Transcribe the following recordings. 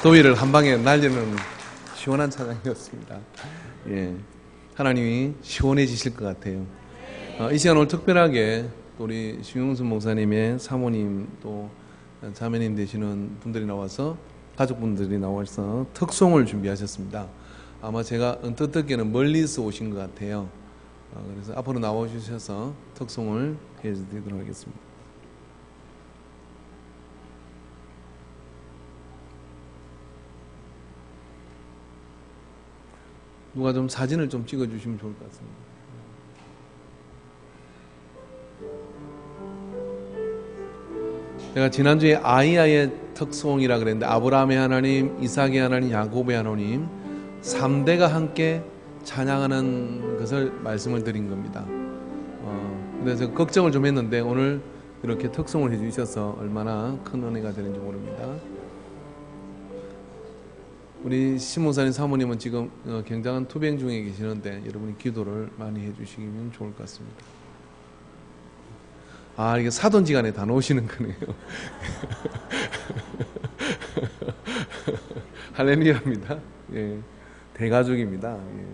더위를 한 방에 날리는 시원한 찬양이었습니다. 예, 하나님이 시원해지실 것 같아요. 이 시간 오늘 특별하게 우리 신용순 목사님의 사모님 또 자매님 되시는 분들이 나와서 가족분들이 나와서 특송을 준비하셨습니다. 아마 제가 언뜻 듣기에는 멀리서 오신 것 같아요. 그래서 앞으로 나와주셔서 특송을 해드리도록 하겠습니다. 누가 좀 사진을 좀 찍어주시면 좋을 것 같습니다. 제가 지난주에 아이야의 특송이라 그랬는데 아브라함의 하나님, 이삭의 하나님, 야곱의 하나님 3대가 함께 찬양하는 것을 말씀을 드린 겁니다. 그래서 걱정을 좀 했는데 오늘 이렇게 특송을 해주셔서 얼마나 큰 은혜가 되는지 모릅니다. 우리 신목사님 사모님은 지금 굉장한 투병 중에 계시는데 여러분이 기도를 많이 해주시면 좋을 것 같습니다. 이게 사돈지간에 다 놓으시는 거네요. 할렐루야입니다. 예, 대가족입니다. 예.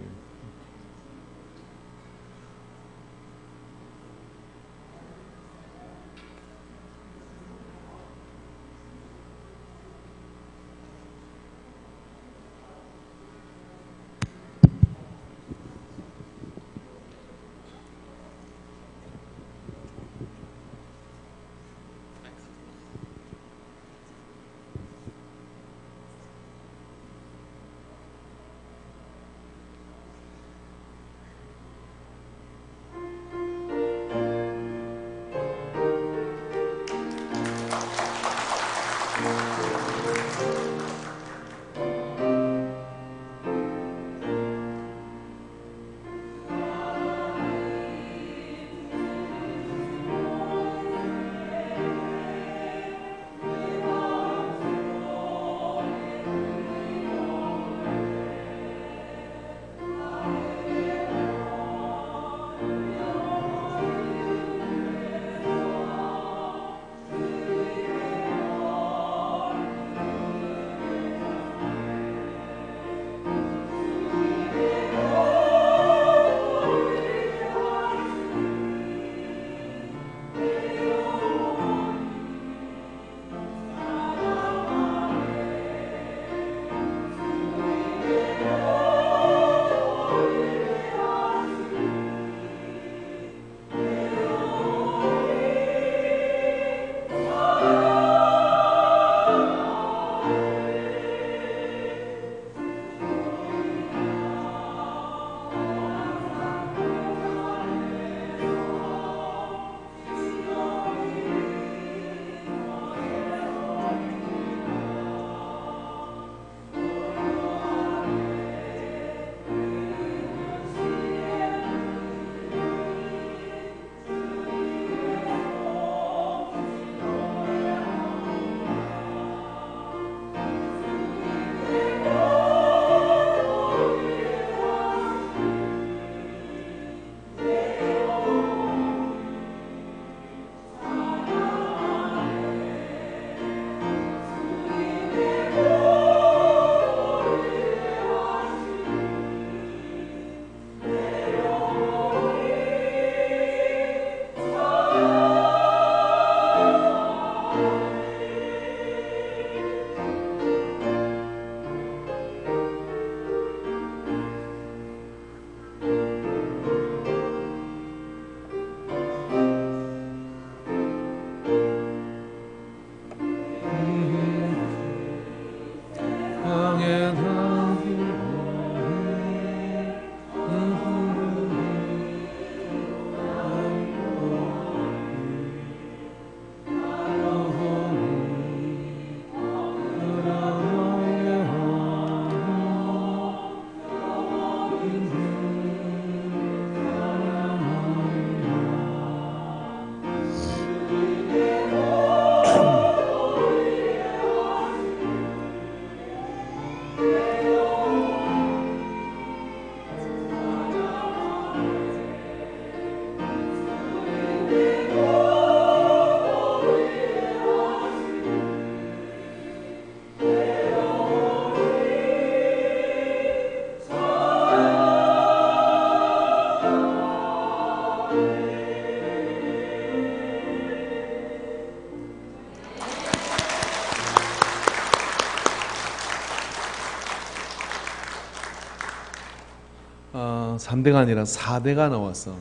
3대가 아니라 4대가 나와서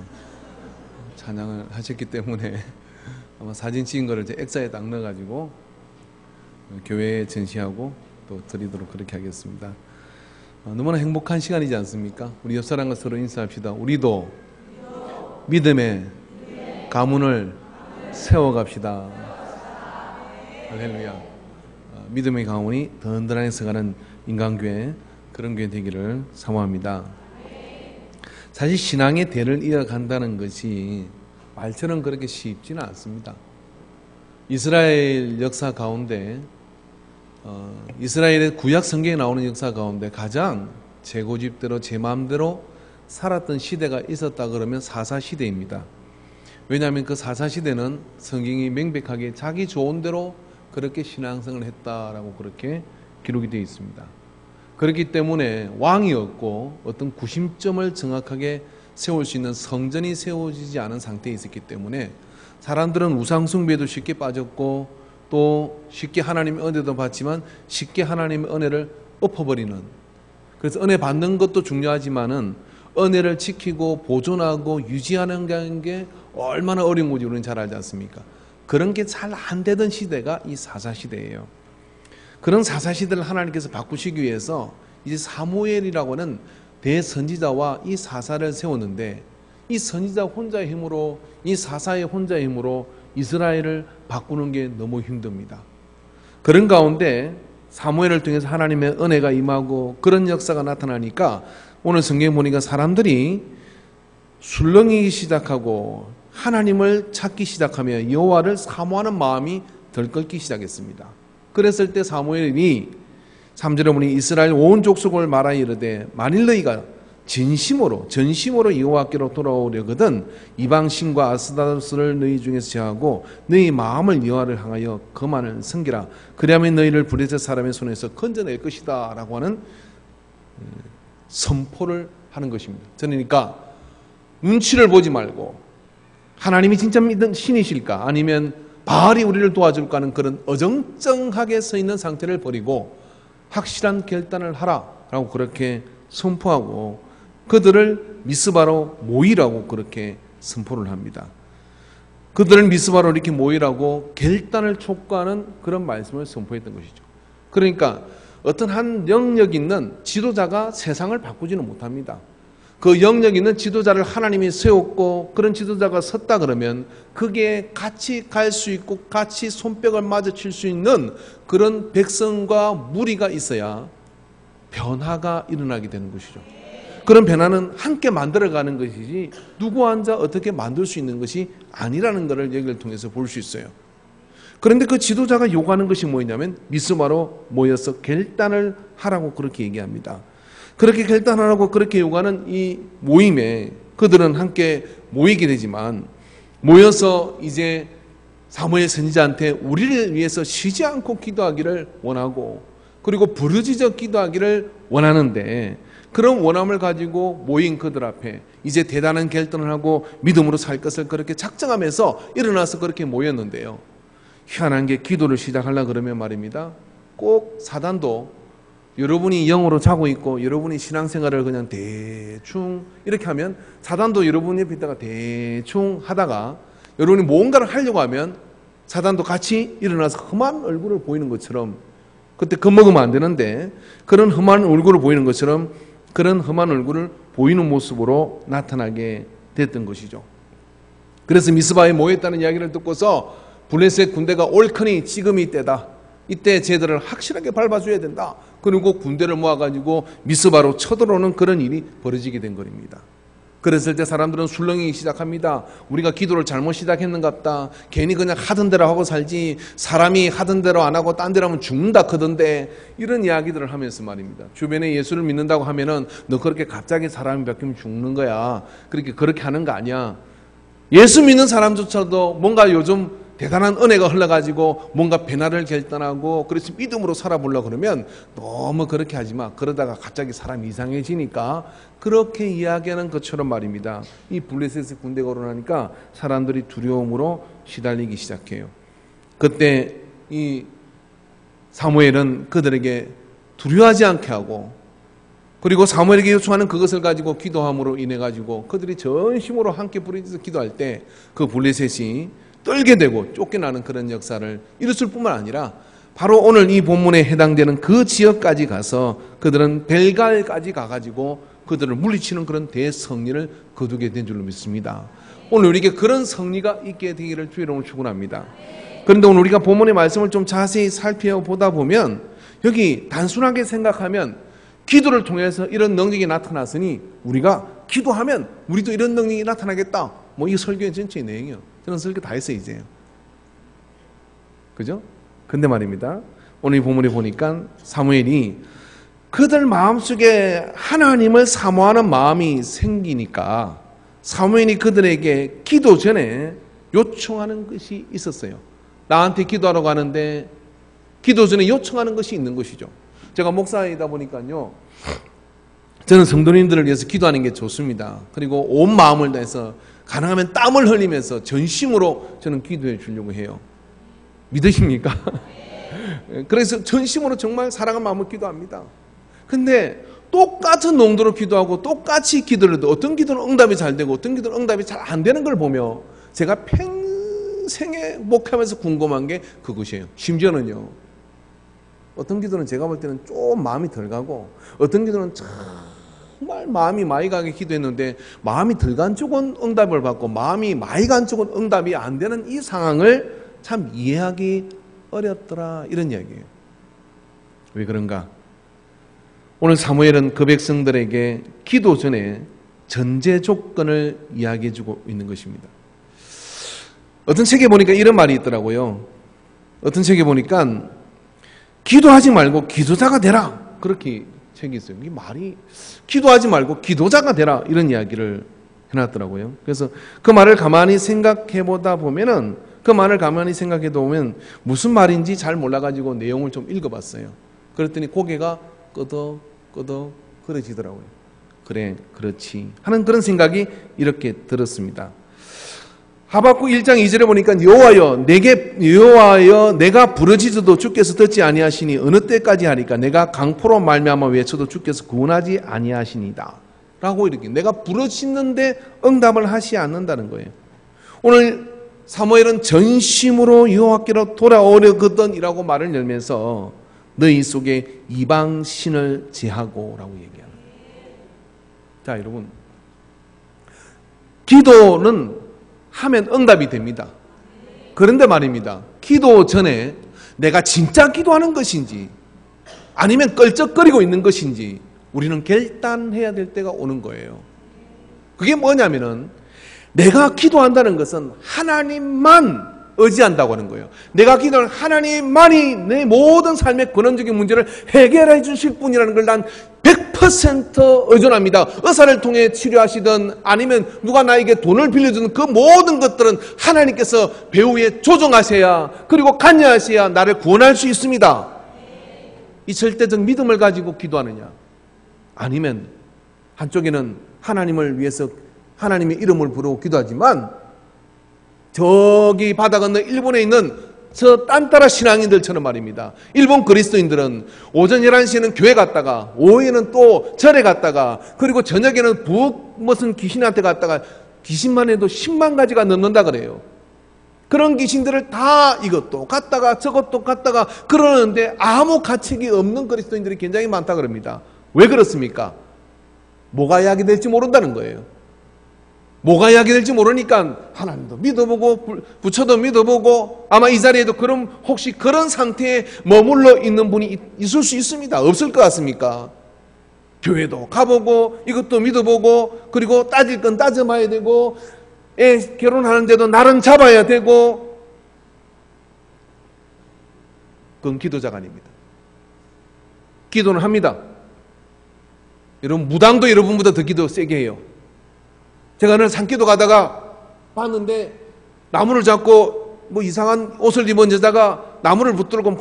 찬양을 하셨기 때문에 아마 사진 찍은 거를 제 액자에 딱 넣어가지고 교회에 전시하고 또 드리도록 그렇게 하겠습니다. 너무나 행복한 시간이지 않습니까? 우리 옆 사람과 서로 인사합시다. 우리도 믿음의 가문을 세워갑시다. 할렐루야. 믿음의 가문이 든든하게 서가는 인간교회, 그런 교회 되기를 사모합니다. 사실 신앙의 대를 이어간다는 것이 말처럼 그렇게 쉽지는 않습니다. 이스라엘 역사 가운데 이스라엘의 구약 성경에 나오는 역사 가운데 가장 제 고집대로 제 마음대로 살았던 시대가 있었다 그러면 사사시대입니다. 왜냐하면 그 사사시대는 성경이 명백하게 자기 좋은 대로 그렇게 신앙생활을 했다라고 그렇게 기록이 되어 있습니다. 그렇기 때문에 왕이 없고 어떤 구심점을 정확하게 세울 수 있는 성전이 세워지지 않은 상태에 있었기 때문에 사람들은 우상숭배에도 쉽게 빠졌고 또 쉽게 하나님의 은혜도 받지만 쉽게 하나님의 은혜를 엎어버리는, 그래서 은혜 받는 것도 중요하지만은 은혜를 지키고 보존하고 유지하는 게 얼마나 어려운 건지 우리는 잘 알지 않습니까? 그런 게 잘 안 되던 시대가 이 사사시대예요. 그런 사사시대를 하나님께서 바꾸시기 위해서 이제 사무엘이라고 하는 대선지자와 이 사사를 세웠는데, 이 선지자 혼자의 힘으로, 이 사사의 혼자의 힘으로 이스라엘을 바꾸는 게 너무 힘듭니다. 그런 가운데 사무엘을 통해서 하나님의 은혜가 임하고 그런 역사가 나타나니까 오늘 성경에 보니까 사람들이 술렁이기 시작하고 하나님을 찾기 시작하며 여호와를 사모하는 마음이 들끓기 시작했습니다. 그랬을 때 사무엘이 3절에 보니 이스라엘 온 족속을 말하여 이르되 만일 너희가 전심으로 여호와께로 돌아오려거든 이방 신과 아스타로스를 너희 중에서 제하고 너희 마음을 여호와를 향하여 그만을 섬기라. 그리하면 너희를 블레셋 사람의 손에서 건져낼 것이다 라고 하는 선포를 하는 것입니다. 그러니까 눈치를 보지 말고 하나님이 진짜 믿는 신이실까 아니면 바알이 우리를 도와줄까 하는 그런 어정쩡하게 서 있는 상태를 버리고 확실한 결단을 하라라고 그렇게 선포하고 그들을 미스바로 모이라고 그렇게 선포를 합니다. 그들을 미스바로 이렇게 모이라고 결단을 촉구하는 그런 말씀을 선포했던 것이죠. 그러니까 어떤 한 영역 있는 지도자가 세상을 바꾸지는 못합니다. 그 영역 있는 지도자를 하나님이 세웠고 그런 지도자가 섰다 그러면 그게 같이 갈 수 있고 같이 손뼉을 마주칠 수 있는 그런 백성과 무리가 있어야 변화가 일어나게 되는 것이죠. 그런 변화는 함께 만들어가는 것이지 누구 혼자 어떻게 만들 수 있는 것이 아니라는 것을 여기를 통해서 볼 수 있어요. 그런데 그 지도자가 요구하는 것이 뭐냐면 미스바로 모여서 결단을 하라고 그렇게 얘기합니다. 그렇게 결단하라고 그렇게 요구하는 이 모임에 그들은 함께 모이게 되지만 모여서 이제 사무엘 선지자한테 우리를 위해서 쉬지 않고 기도하기를 원하고 그리고 부르짖어 기도하기를 원하는데 그런 원함을 가지고 모인 그들 앞에 이제 대단한 결단을 하고 믿음으로 살 것을 그렇게 작정하면서 일어나서 그렇게 모였는데요. 희한한 게 기도를 시작하려고 그러면 말입니다. 꼭 사단도 여러분이 영으로 자고 있고 여러분이 신앙생활을 그냥 대충 이렇게 하면 사단도 여러분 옆에 있다가 대충 하다가 여러분이 뭔가를 하려고 하면 사단도 같이 일어나서 험한 얼굴을 보이는 것처럼 그때 겁먹으면 안 되는데 그런 험한 얼굴을 보이는 것처럼 그런 험한 얼굴을 보이는 모습으로 나타나게 됐던 것이죠. 그래서 미스바에 모였다는 이야기를 듣고서 블레셋 군대가 옳거니 지금이 때다. 이때 쟤들을 확실하게 밟아줘야 된다. 그리고 군대를 모아가지고 미스바로 쳐들어오는 그런 일이 벌어지게 된 겁니다. 그랬을 때 사람들은 술렁이기 시작합니다. 우리가 기도를 잘못 시작했는갑다. 괜히 그냥 하던 대로 하고 살지 사람이 하던 대로 안 하고 딴 데로 하면 죽는다 그던데 이런 이야기들을 하면서 말입니다. 주변에 예수를 믿는다고 하면은 너 그렇게 갑자기 사람이 바뀌면 죽는 거야. 그렇게 하는 거 아니야. 예수 믿는 사람조차도 뭔가 요즘 대단한 은혜가 흘러가지고 뭔가 변화를 결단하고 그래서 믿음으로 살아보려고 그러면 너무 그렇게 하지 마. 그러다가 갑자기 사람이 이상해지니까 그렇게 이야기하는 것처럼 말입니다. 이 블레셋의 군대가 오르나니까 사람들이 두려움으로 시달리기 시작해요. 그때 이 사무엘은 그들에게 두려워하지 않게 하고 그리고 사무엘에게 요청하는 그것을 가지고 기도함으로 인해 가지고 그들이 전심으로 함께 부르짖어서 기도할 때 그 블레셋이 떨게 되고 쫓겨나는 그런 역사를 이뤘을 뿐만 아니라 바로 오늘 이 본문에 해당되는 그 지역까지 가서 그들은 벨갈까지 가가지고 그들을 물리치는 그런 대성리를 거두게 된 줄로 믿습니다. 오늘 우리에게 그런 성리가 있게 되기를 주의 이름으로 축원합니다. 그런데 오늘 우리가 본문의 말씀을 좀 자세히 살펴보다 보면 여기 단순하게 생각하면 기도를 통해서 이런 능력이 나타났으니 우리가 기도하면 우리도 이런 능력이 나타나겠다. 뭐 이 설교의 전체의 내용이요. 저는 설교 다 했어요 이제. 그죠? 근데 말입니다. 오늘 이 본문에 보니까 사무엘이 그들 마음속에 하나님을 사모하는 마음이 생기니까 사무엘이 그들에게 기도 전에 요청하는 것이 있었어요. 나한테 기도하러 가는데 기도 전에 요청하는 것이 있는 것이죠. 제가 목사이다 보니까요. 저는 성도님들을 위해서 기도하는 게 좋습니다. 그리고 온 마음을 다해서 가능하면 땀을 흘리면서 전심으로 저는 기도해 주려고 해요. 믿으십니까? 그래서 전심으로 정말 사랑하는 마음으로 기도합니다. 근데 똑같은 농도로 기도하고 똑같이 기도를 해도 어떤 기도는 응답이 잘 되고 어떤 기도는 응답이 잘 안 되는 걸 보며 제가 평생에 목하면서 궁금한 게 그것이에요. 심지어는요. 어떤 기도는 제가 볼 때는 좀 마음이 덜 가고 어떤 기도는 정말 마음이 많이 가게 기도했는데 마음이 덜 간 쪽은 응답을 받고 마음이 많이 간 쪽은 응답이 안 되는 이 상황을 참 이해하기 어렵더라 이런 이야기예요. 왜 그런가? 오늘 사무엘은 그 백성들에게 기도 전에 전제 조건을 이야기해 주고 있는 것입니다. 어떤 책에 보니까 이런 말이 있더라고요. 어떤 책에 보니까 기도하지 말고 기도자가 되라 그렇게 책이 있어요. 이 말이 기도하지 말고 기도자가 되라 이런 이야기를 해놨더라고요. 그래서 그 말을 가만히 생각해 보다 보면은 그 말을 가만히 생각해 보면 무슨 말인지 잘 몰라가지고 내용을 좀 읽어봤어요. 그랬더니 고개가 끄덕끄덕거려지더라고요. 그래, 그렇지 하는 그런 생각이 이렇게 들었습니다. 하박국 1장 2절에 보니까 여호와여 내가 부르짖어도 주께서 듣지 아니하시니 어느 때까지 하리까 내가 강포로 말미암아 외쳐도 주께서 구원하지 아니하시니다 라고 이렇게 내가 부르짖는데 응답을 하시 않는다는 거예요. 오늘 사무엘은 전심으로 여호와께로 돌아오려거든 이라고 말을 열면서 너희 속에 이방 신을 제하고 라고 얘기합니다. 자 여러분, 기도는 하면 응답이 됩니다. 그런데 말입니다. 기도 전에 내가 진짜 기도하는 것인지 아니면 껄쩍거리고 있는 것인지 우리는 결단해야 될 때가 오는 거예요. 그게 뭐냐면은 내가 기도한다는 것은 하나님만 의지한다고 하는 거예요. 내가 기도하는 하나님만이 내 모든 삶의 근원적인 문제를 해결해 주실 분이라는 걸 난 100% 의존합니다. 의사를 통해 치료하시든 아니면 누가 나에게 돈을 빌려주는 그 모든 것들은 하나님께서 배후에 조정하셔야 그리고 관여하셔야 나를 구원할 수 있습니다. 이 절대적 믿음을 가지고 기도하느냐 아니면 한쪽에는 하나님을 위해서 하나님의 이름을 부르고 기도하지만 저기 바다 건너 일본에 있는 저 딴따라 신앙인들처럼 말입니다. 일본 그리스도인들은 오전 11시에는 교회 갔다가 오후에는 또 절에 갔다가 그리고 저녁에는 무슨 귀신한테 갔다가 귀신만 해도 10만 가지가 넘는다 그래요. 그런 귀신들을 다 이것도 갔다가 저것도 갔다가 그러는데 아무 가책이 없는 그리스도인들이 굉장히 많다 그럽니다. 왜 그렇습니까? 뭐가 이야기될지 모른다는 거예요. 뭐가 이야기될지 모르니까 하나님도 믿어보고 부처도 믿어보고 아마 이 자리에도 그럼 혹시 그런 상태에 머물러 있는 분이 있을 수 있습니다. 없을 것 같습니까? 교회도 가보고 이것도 믿어보고 그리고 따질 건 따져봐야 되고 애 결혼하는데도 날은 잡아야 되고 그건 기도자가 아닙니다. 기도는 합니다. 여러분 무당도 여러분보다 더 기도 세게 해요. 제가 오늘 산기도 가다가 봤는데 나무를 잡고 뭐 이상한 옷을 입은 여자가 나무를 붙들고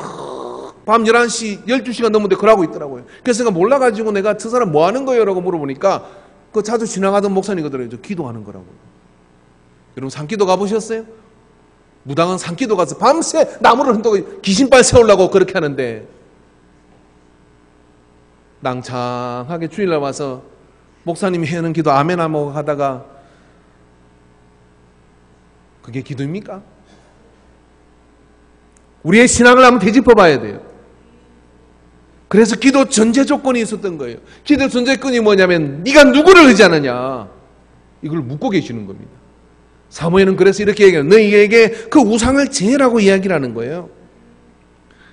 밤 11시, 12시가 넘는데 그러고 있더라고요. 그래서 내가 몰라가지고 내가 저 사람 뭐 하는 거예요? 라고 물어보니까 그 자주 지나가던 목사님이거든요. 저 기도하는 거라고. 여러분 산기도 가보셨어요? 무당은 산기도 가서 밤새 나무를 흔들고 귀신발 세우려고 그렇게 하는데 낭창하게 주일날 와서 목사님이 해는 기도 아멘 하고 하다가 그게 기도입니까? 우리의 신앙을 한번 되짚어 봐야 돼요. 그래서 기도 전제 조건이 있었던 거예요. 기도 전제 조건이 뭐냐면 네가 누구를 의지하느냐, 이걸 묻고 계시는 겁니다. 사무엘은 그래서 이렇게 얘기해요. 너희에게 그 우상을 제라고 이야기를 하는 거예요.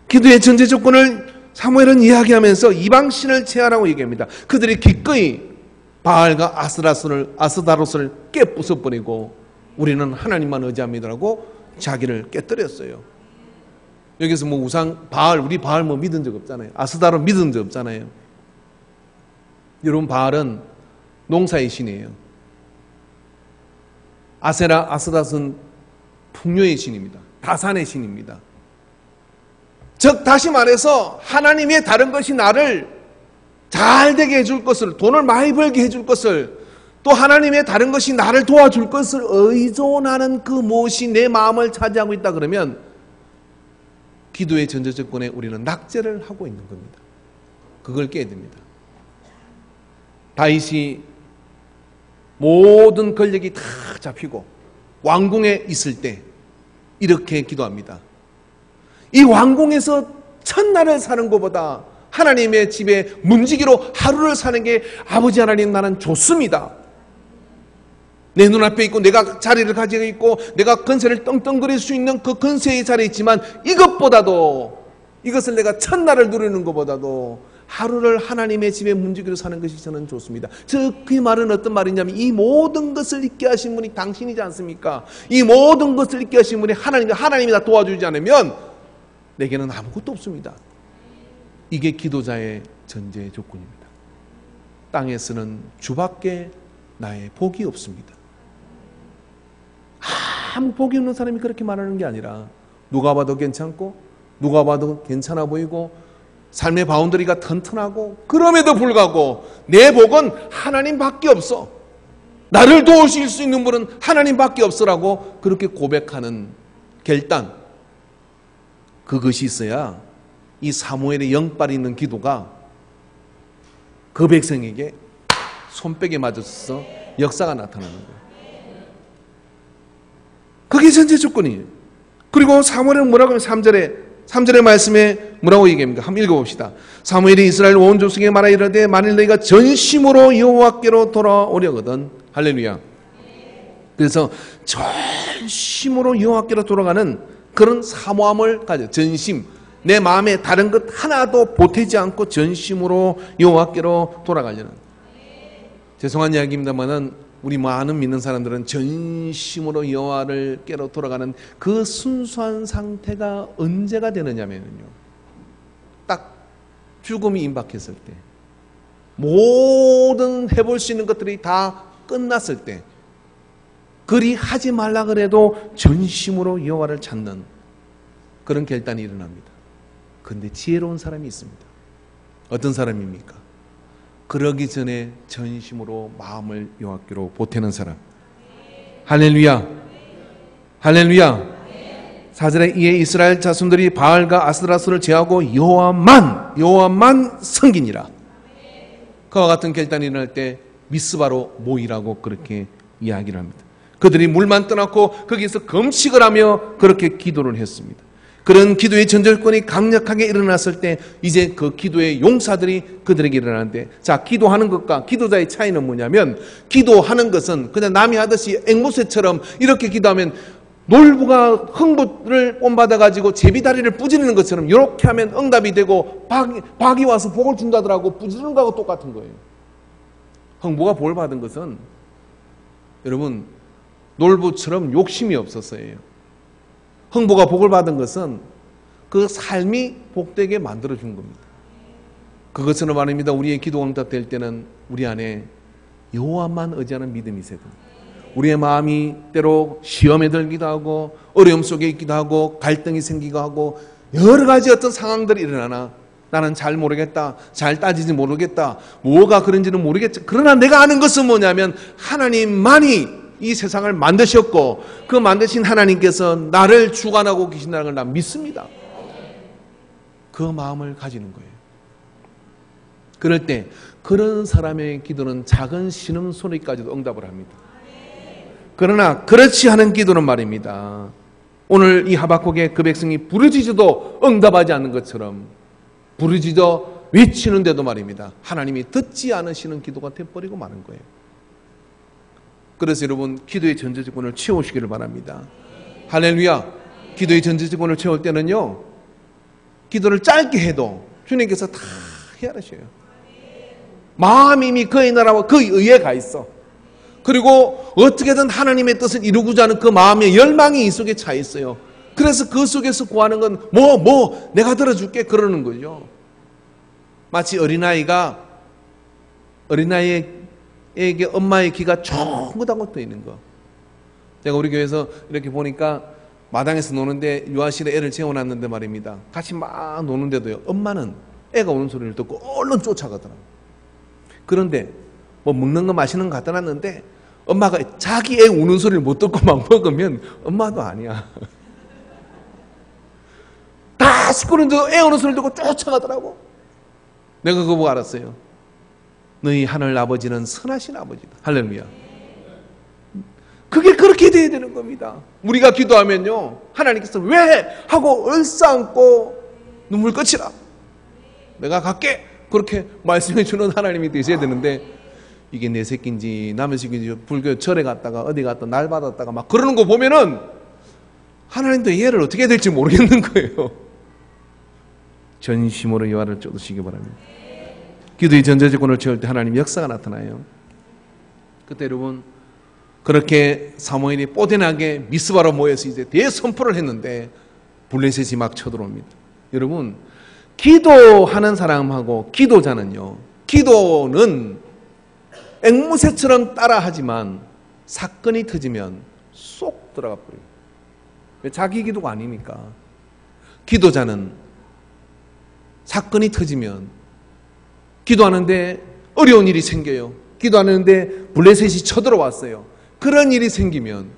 기도의 전제 조건을 사무엘은 이야기하면서 이방신을 제하라고 얘기합니다. 그들이 기꺼이 바알과 아스다롯을 깨부숴버리고 우리는 하나님만 의지합니다라고 자기를 깨뜨렸어요. 여기서 뭐 우상, 바알, 우리 바알 뭐 믿은 적 없잖아요. 아스다롯 믿은 적 없잖아요. 여러분, 바알은 농사의 신이에요. 아세라, 아스다롯은 풍요의 신입니다. 다산의 신입니다. 즉 다시 말해서 하나님의 다른 것이 나를 잘 되게 해줄 것을, 돈을 많이 벌게 해줄 것을, 또 하나님의 다른 것이 나를 도와줄 것을 의존하는 그 무엇이 내 마음을 차지하고 있다 그러면 기도의 전제 조건에 우리는 낙제를 하고 있는 겁니다. 그걸 깨야 됩니다. 다윗이 모든 권력이 다 잡히고 왕궁에 있을 때 이렇게 기도합니다. 이 왕궁에서 첫날을 사는 것보다 하나님의 집에 문지기로 하루를 사는 게 아버지 하나님 나는 좋습니다. 내 눈앞에 있고 내가 자리를 가지고 있고 내가 건세를 떵떵거릴 수 있는 그 건세의 자리에 있지만 이것을 내가 첫날을 누리는 것보다도 하루를 하나님의 집에 문지기로 사는 것이 저는 좋습니다. 그 말은 어떤 말이냐면 이 모든 것을 잊게 하신 분이 당신이지 않습니까? 이 모든 것을 잊게 하신 분이 하나님이 다 도와주지 않으면 내게는 아무것도 없습니다. 이게 기도자의 전제 조건입니다. 땅에서는 주밖에 나의 복이 없습니다. 아무 복이 없는 사람이 그렇게 말하는 게 아니라 누가 봐도 괜찮고 누가 봐도 괜찮아 보이고 삶의 바운더리가 튼튼하고 그럼에도 불구하고 내 복은 하나님밖에 없어. 나를 도우실 수 있는 분은 하나님밖에 없어라고 그렇게 고백하는 결단, 그것이 있어야 이 사무엘의 영빨이 있는 기도가 그 백성에게 손뼉에 맞아서 역사가 나타나는 거예요. 그게 전제 조건이에요. 그리고 사무엘은 뭐라고 하면 3절의 말씀에 뭐라고 얘기합니까? 한번 읽어봅시다. 사무엘이 이스라엘 온 족속에게 말하 이르되 만일 너희가 전심으로 여호와께로 돌아오려거든. 할렐루야. 그래서 전심으로 여호와께로 돌아가는 그런 사모함을 가져. 전심, 내 마음에 다른 것 하나도 보태지 않고 전심으로 여호와께로 돌아가려는. 죄송한 이야기입니다만은 우리 많은 믿는 사람들은 전심으로 여호와를 깨러 돌아가는 그 순수한 상태가 언제가 되느냐면요, 딱 죽음이 임박했을 때, 모든 해볼 수 있는 것들이 다 끝났을 때, 그리 하지 말라 그래도 전심으로 여호와를 찾는 그런 결단이 일어납니다. 그런데 지혜로운 사람이 있습니다. 어떤 사람입니까? 그러기 전에 전심으로 마음을 여호와께로 보태는 사람. 할렐루야. 할렐루야. 4절에 이에 이스라엘 자손들이 바알과 아스라스를 제하고 여호와만 섬기니라. 그와 같은 결단이 일어날 때 미스바로 모이라고 그렇게 이야기를 합니다. 그들이 물만 떠났고 거기서 금식을 하며 그렇게 기도를 했습니다. 그런 기도의 전절권이 강력하게 일어났을 때 이제 그 기도의 용사들이 그들에게 일어나는데, 자, 기도하는 것과 기도자의 차이는 뭐냐면, 기도하는 것은 그냥 남이 하듯이 앵무새처럼 이렇게 기도하면 놀부가 흥부를 본받아가지고 제비다리를 부지르는 것처럼 이렇게 하면 응답이 되고 박이 와서 복을 준다더라고 부지르는 거하고 똑같은 거예요. 흥부가 복을 받은 것은 여러분 놀부처럼 욕심이 없었어요. 흥부가 복을 받은 것은 그 삶이 복되게 만들어준 겁니다. 그것은 말입니다. 우리의 기도 응답될 때는 우리 안에 여호와만 의지하는 믿음이 있어야 됩니다. 우리의 마음이 때로 시험에 들기도 하고 어려움 속에 있기도 하고 갈등이 생기기도 하고 여러 가지 어떤 상황들이 일어나나 나는 잘 모르겠다, 잘 따지지 모르겠다, 뭐가 그런지는 모르겠지. 그러나 내가 아는 것은 뭐냐면 하나님만이 이 세상을 만드셨고 그 만드신 하나님께서 나를 주관하고 계신다는 걸 난 믿습니다. 그 마음을 가지는 거예요. 그럴 때 그런 사람의 기도는 작은 신음소리까지도 응답을 합니다. 그러나 그렇지 않은 기도는 말입니다, 오늘 이 하박국의 그 백성이 부르짖어도 응답하지 않는 것처럼 부르짖어 외치는데도 말입니다, 하나님이 듣지 않으시는 기도가 돼버리고 마는 거예요. 그래서 여러분, 기도의 전제조건을 채우시기를 바랍니다. 할렐루야. 기도의 전제조건을 채울 때는요, 기도를 짧게 해도 주님께서 다 헤아르셔요. 마음이 이미 그의 나라와 그의 의에 가 있어. 그리고 어떻게든 하나님의 뜻을 이루고자 하는 그 마음의 열망이 이 속에 차 있어요. 그래서 그 속에서 구하는 건 내가 들어줄게 그러는 거죠. 마치 어린아이에게 엄마의 귀가 쫑긋하고 떠 있는 거. 제가 우리 교회에서 이렇게 보니까 마당에서 노는데 유아실에 애를 재워놨는데 말입니다, 같이 막 노는데도요, 엄마는 애가 우는 소리를 듣고 얼른 쫓아가더라고요. 그런데 뭐 먹는 거 마시는 거 갖다 놨는데 엄마가 자기 애 우는 소리를 못 듣고 막 먹으면 엄마도 아니야. 다 시끄러운데도 애 우는 소리를 듣고 쫓아가더라고. 내가 그거 보고 알았어요. 너희 하늘 아버지는 선하신 아버지다. 할렐루야. 그게 그렇게 돼야 되는 겁니다. 우리가 기도하면요, 하나님께서 왜? 하고 얼싸안고 눈물 끝이라 내가 갈게 그렇게 말씀해 주는 하나님이 되셔야 되는데, 이게 내 새끼인지 남의 새끼인지 불교 절에 갔다가 어디 갔다 날 받았다가 막 그러는 거 보면은 하나님도 이해를 어떻게 해야 될지 모르겠는 거예요. 전심으로 여호와를 쫓으시기 바랍니다. 기도의 전제조건을 채울 때 하나님 역사가 나타나요. 그때 여러분, 그렇게 사무엘이 뽀대나게 미스바로 모여서 이제 대선포를 했는데 블레셋이 막 쳐들어옵니다. 여러분, 기도하는 사람하고 기도자는요, 기도는 앵무새처럼 따라하지만 사건이 터지면 쏙 들어가 버려요. 자기 기도가 아니니까. 기도자는 사건이 터지면, 기도하는데 어려운 일이 생겨요. 기도하는데 블레셋이 쳐들어왔어요. 그런 일이 생기면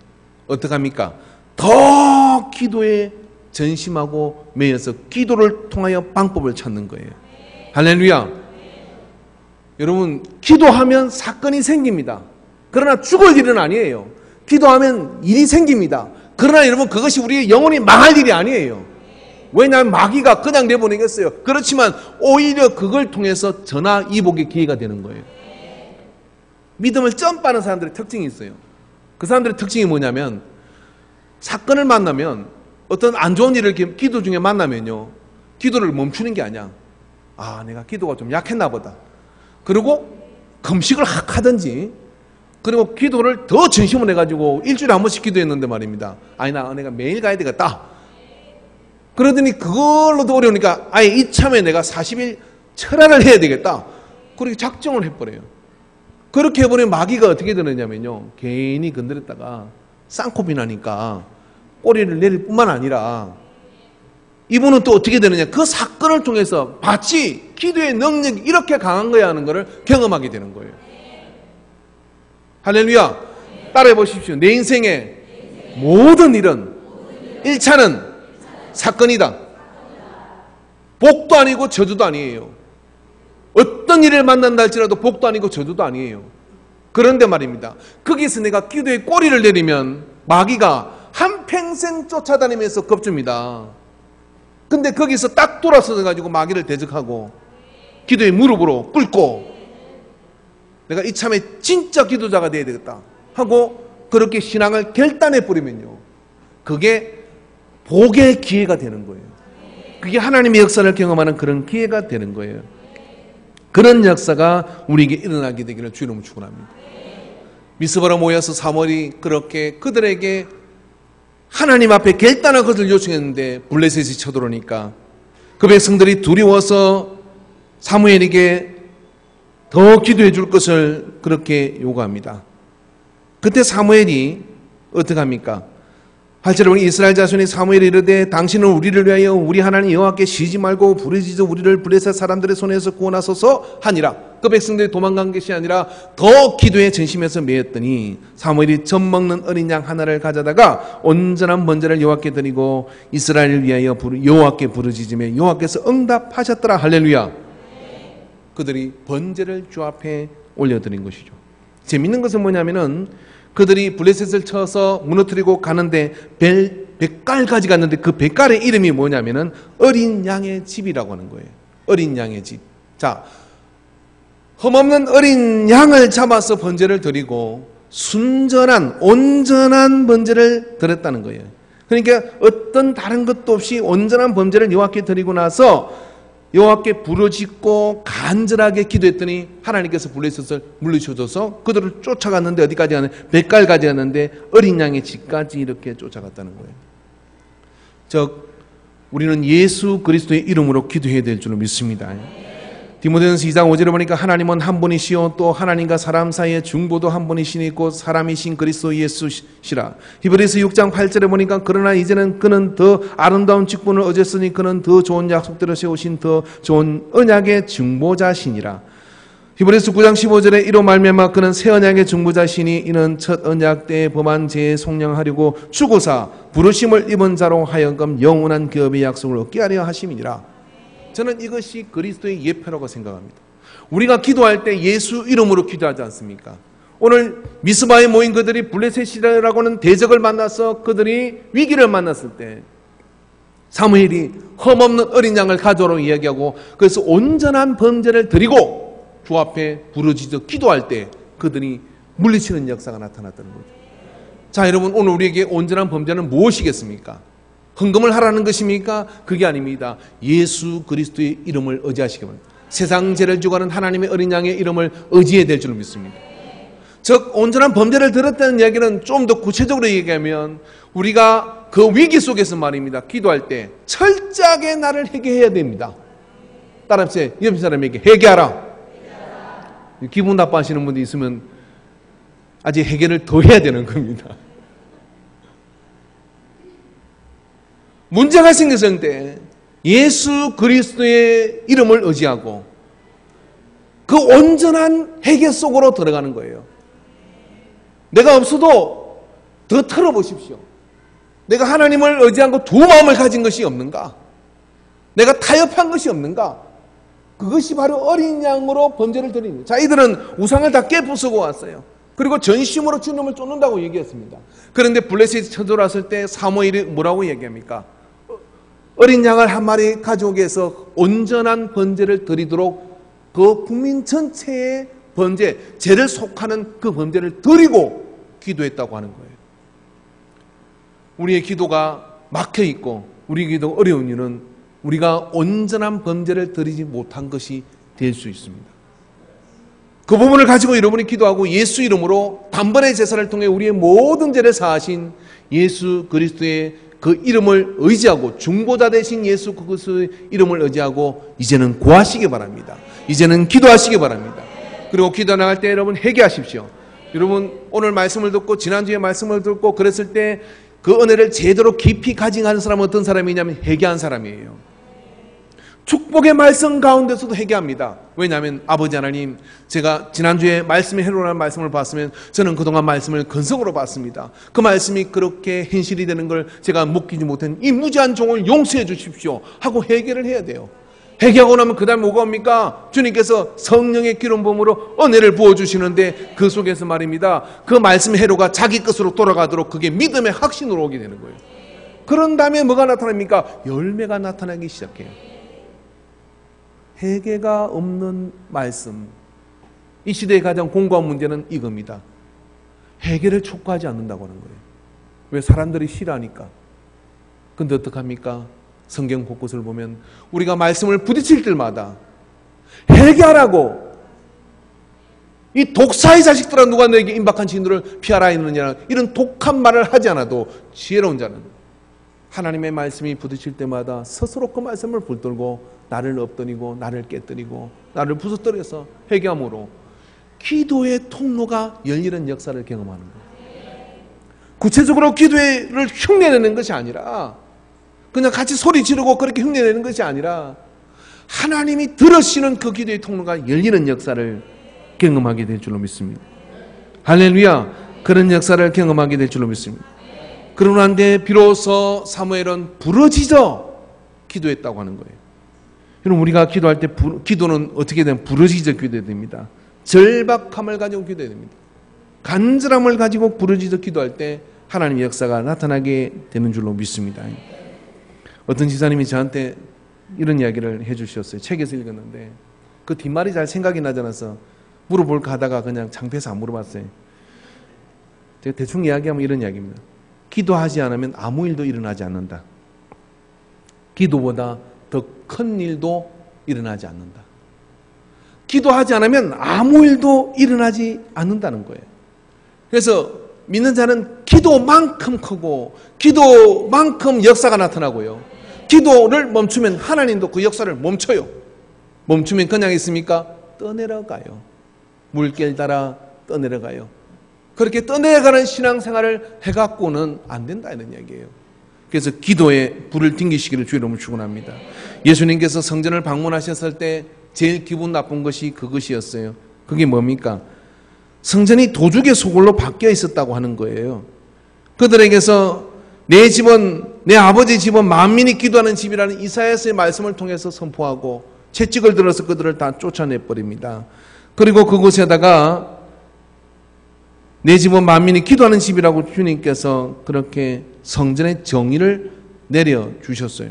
어떡합니까? 더 기도에 전심하고 매여서 기도를 통하여 방법을 찾는 거예요. 할렐루야. 여러분, 기도하면 사건이 생깁니다. 그러나 죽을 일은 아니에요. 기도하면 일이 생깁니다. 그러나 여러분, 그것이 우리의 영혼이 망할 일이 아니에요. 왜냐하면 마귀가 그냥 내보내겠어요. 그렇지만 오히려 그걸 통해서 전화 이복의 기회가 되는 거예요. 믿음을 점프하는 사람들의 특징이 있어요. 그 사람들의 특징이 뭐냐면, 사건을 만나면, 어떤 안 좋은 일을 기도 중에 만나면요, 기도를 멈추는 게 아니야. 내가 기도가 좀 약했나 보다. 그리고 금식을 하든지, 그리고 기도를 더 전심을 해가지고 일주일에 한 번씩 기도했는데 말입니다, 내가 매일 가야 되겠다. 그러더니 그걸로도 어려우니까 아예 이참에 내가 40일 철야를 해야 되겠다. 그렇게 작정을 해버려요. 그렇게 해버리면 마귀가 어떻게 되느냐면요, 괜히 건드렸다가 쌍코비 나니까 꼬리를 내릴 뿐만 아니라 이분은 또 어떻게 되느냐, 그 사건을 통해서 마치 기도의 능력이 이렇게 강한 거야 하는 것을 경험하게 되는 거예요. 할렐루야. 따라해 보십시오. 내 인생의 모든 일은 1차는 사건이다. 복도 아니고 저주도 아니에요. 어떤 일을 만난다 할지라도 복도 아니고 저주도 아니에요. 그런데 말입니다, 거기서 내가 기도에 꼬리를 내리면 마귀가 한평생 쫓아다니면서 겁줍니다. 근데 거기서 딱 돌아서서 가지고 마귀를 대적하고 기도의 무릎으로 꿇고 내가 이참에 진짜 기도자가 되어야 되겠다 하고 그렇게 신앙을 결단해 버리면요, 그게 복의 기회가 되는 거예요. 그게 하나님의 역사를 경험하는 그런 기회가 되는 거예요. 그런 역사가 우리에게 일어나게 되기를 주의 이름으로 축원합니다. 미스바로 모여서 사무엘이 그렇게 그들에게 하나님 앞에 결단한 것을 요청했는데 블레셋이 쳐들어오니까 그 백성들이 두려워서 사무엘에게 더 기도해 줄 것을 그렇게 요구합니다. 그때 사무엘이 어떻게 합니까? 8절에 보니 이스라엘 자손이 사무엘이 이르되 당신은 우리를 위하여 우리 하나님 여호와께 쉬지 말고 부르짖어 우리를 블레셋 사람들의 손에서 구원하소서 하니라. 그 백성들이 도망간 것이 아니라 더 기도에 전심해서 매였더니 사무엘이 젖 먹는 어린 양 하나를 가져다가 온전한 번제를 여호와께 드리고 이스라엘을 위하여 여호와께 부르짖으며 여호와께서 응답하셨더라. 할렐루야. 그들이 번제를 주 앞에 올려드린 것이죠. 재밌는 것은 뭐냐면은 그들이 블레셋을 쳐서 무너뜨리고 가는데 뱃갈 가져갔는데 그 뱃갈의 이름이 뭐냐면은 어린 양의 집이라고 하는 거예요. 어린 양의 집. 자, 흠없는 어린 양을 잡아서 번제를 드리고 순전한 온전한 번제를 드렸다는 거예요. 그러니까 어떤 다른 것도 없이 온전한 번제를 여호와께 드리고 나서 여호와께 부르짖고 간절하게 기도했더니 하나님께서 블레셋을 물리쳐줘서 그들을 쫓아갔는데 어디까지 가는데 뱃갈까지 갔는데 어린 양의 집까지 이렇게 쫓아갔다는 거예요. 즉 우리는 예수 그리스도의 이름으로 기도해야 될 줄로 믿습니다. 디모데전서 2장 5절에 보니까 하나님은 한 분이시요 또 하나님과 사람 사이의 중보도 한 분이시니 곧 사람이신 그리스도 예수시라. 히브리서 6장 8절에 보니까 그러나 이제는 그는 더 아름다운 직분을 얻었으니 그는 더 좋은 약속대로 세우신 더 좋은 언약의 중보자시니라. 히브리서 9장 15절에 이로 말미암아 그는 새 언약의 중보자시니 이는 첫 언약 때에 범한 죄에 속량하려고 죽으사 부르심을 입은 자로 하여금 영원한 기업의 약속을 얻게 하려 하심이니라. 저는 이것이 그리스도의 예표라고 생각합니다. 우리가 기도할 때 예수 이름으로 기도하지 않습니까? 오늘 미스바에 모인 그들이 블레셋이라고 하는 대적을 만나서 그들이 위기를 만났을 때 사무엘이 흠없는 어린 양을 가져오라고 이야기하고 그래서 온전한 번제를 드리고 주 앞에 부르짖어 기도할 때 그들이 물리치는 역사가 나타났다는 거죠. 자, 여러분 오늘 우리에게 온전한 번제는 무엇이겠습니까? 헌금을 하라는 것입니까? 그게 아닙니다. 예수 그리스도의 이름을 의지하시기 바랍니다. 세상 죄를 주관하는 하나님의 어린 양의 이름을 의지해야 될 줄 믿습니다. 즉 온전한 범죄를 들었다는 이야기는 좀 더 구체적으로 얘기하면 우리가 그 위기 속에서 말입니다. 기도할 때 철저하게 나를 회개해야 됩니다. 따라합시다. 옆 사람에게 회개하라. 기분 나빠하시는 분들이 있으면 아직 회개를 더 해야 되는 겁니다. 문제가 생겼을 때 예수 그리스도의 이름을 의지하고 그 온전한 회개 속으로 들어가는 거예요. 내가 없어도 더 털어보십시오. 내가 하나님을 의지하고 두 마음을 가진 것이 없는가? 내가 타협한 것이 없는가? 그것이 바로 어린 양으로 번제를 드리는 거예요. 자, 이들은 우상을 다 깨부수고 왔어요. 그리고 전심으로 주님을 쫓는다고 얘기했습니다. 그런데 블레셋이 쳐들어왔을 때 사무엘이 뭐라고 얘기합니까? 어린 양을 한 마리 가져오게 해서 온전한 번제를 드리도록 그 국민 전체의 번제, 죄를 속하는 그 번제를 드리고 기도했다고 하는 거예요. 우리의 기도가 막혀있고 우리 기도 어려운 일은 우리가 온전한 번제를 드리지 못한 것이 될 수 있습니다. 그 부분을 가지고 여러분이 기도하고 예수 이름으로 단번에 제사를 통해 우리의 모든 죄를 사하신 예수 그리스도의 그 이름을 의지하고 중보자 되신 예수 그리스도의 이름을 의지하고 이제는 구하시기 바랍니다. 이제는 기도하시기 바랍니다. 그리고 기도 나갈 때 여러분 회개하십시오. 여러분 오늘 말씀을 듣고 지난주에 말씀을 듣고 그랬을 때 그 은혜를 제대로 깊이 가져가는 사람은 어떤 사람이냐면 회개한 사람이에요. 축복의 말씀 가운데서도 회개합니다. 왜냐하면 아버지 하나님, 제가 지난주에 말씀의 해로라는 말씀을 봤으면 저는 그동안 말씀을 근성으로 봤습니다. 그 말씀이 그렇게 현실이 되는 걸 제가 묵히지 못한 이 무지한 종을 용서해 주십시오 하고 회개를 해야 돼요. 회개하고 나면 그 다음에 뭐가 옵니까? 주님께서 성령의 기름 부음으로 은혜를 부어주시는데 그 속에서 말입니다. 그 말씀의 해로가 자기 것으로 돌아가도록 그게 믿음의 확신으로 오게 되는 거예요. 그런 다음에 뭐가 나타납니까? 열매가 나타나기 시작해요. 회개가 없는 말씀. 이 시대의 가장 공고한 문제는 이겁니다. 회개를 촉구하지 않는다고 하는 거예요. 왜? 사람들이 싫어하니까. 근데 어떡합니까? 성경 곳곳을 보면 우리가 말씀을 부딪힐 때마다 회개하라고, 이 독사의 자식들아 누가 너에게 임박한 진노를 피하라 했느냐, 이런 독한 말을 하지 않아도 지혜로운 자는 하나님의 말씀이 부딪힐 때마다 스스로 그 말씀을 붙들고 나를 엎드리고 나를 깨뜨리고 나를 부서뜨려서 회개함으로 기도의 통로가 열리는 역사를 경험하는 거예요. 구체적으로 기도를 흉내내는 것이 아니라, 그냥 같이 소리 지르고 그렇게 흉내내는 것이 아니라 하나님이 들으시는 그 기도의 통로가 열리는 역사를 경험하게 될 줄로 믿습니다. 할렐루야. 그런 역사를 경험하게 될 줄로 믿습니다. 그러는데 비로소 사무엘은 부르짖어 기도했다고 하는 거예요. 여러분, 우리가 기도할 때 기도는 어떻게 되면 부르짖어 기도해야 됩니다. 절박함을 가지고 기도해야 됩니다. 간절함을 가지고 부르짖어 기도할 때 하나님의 역사가 나타나게 되는 줄로 믿습니다. 어떤 지사님이 저한테 이런 이야기를 해주셨어요. 책에서 읽었는데 그 뒷말이 잘 생각이 나지 않아서 물어볼까 하다가 그냥 창피해서 안 물어봤어요. 제가 대충 이야기하면 이런 이야기입니다. 기도하지 않으면 아무 일도 일어나지 않는다. 기도보다 더 큰 일도 일어나지 않는다. 기도하지 않으면 아무 일도 일어나지 않는다는 거예요. 그래서 믿는 자는 기도만큼 크고 기도만큼 역사가 나타나고요. 기도를 멈추면 하나님도 그 역사를 멈춰요. 멈추면 그냥 있습니까? 떠내려가요. 물길 따라 떠내려가요. 그렇게 떠내려가는 신앙생활을 해갖고는 안 된다 이런 이야기예요. 그래서 기도에 불을 튕기시기를 주의 이름으로 축원합니다. 예수님께서 성전을 방문하셨을 때 제일 기분 나쁜 것이 그것이었어요. 그게 뭡니까? 성전이 도둑의 소굴로 바뀌어 있었다고 하는 거예요. 그들에게서 내 집은, 내 아버지 집은 만민이 기도하는 집이라는 이사야서의 말씀을 통해서 선포하고 채찍을 들어서 그들을 다 쫓아내버립니다. 그리고 그곳에다가 내 집은 만민이 기도하는 집이라고 주님께서 그렇게 성전의 정의를 내려주셨어요.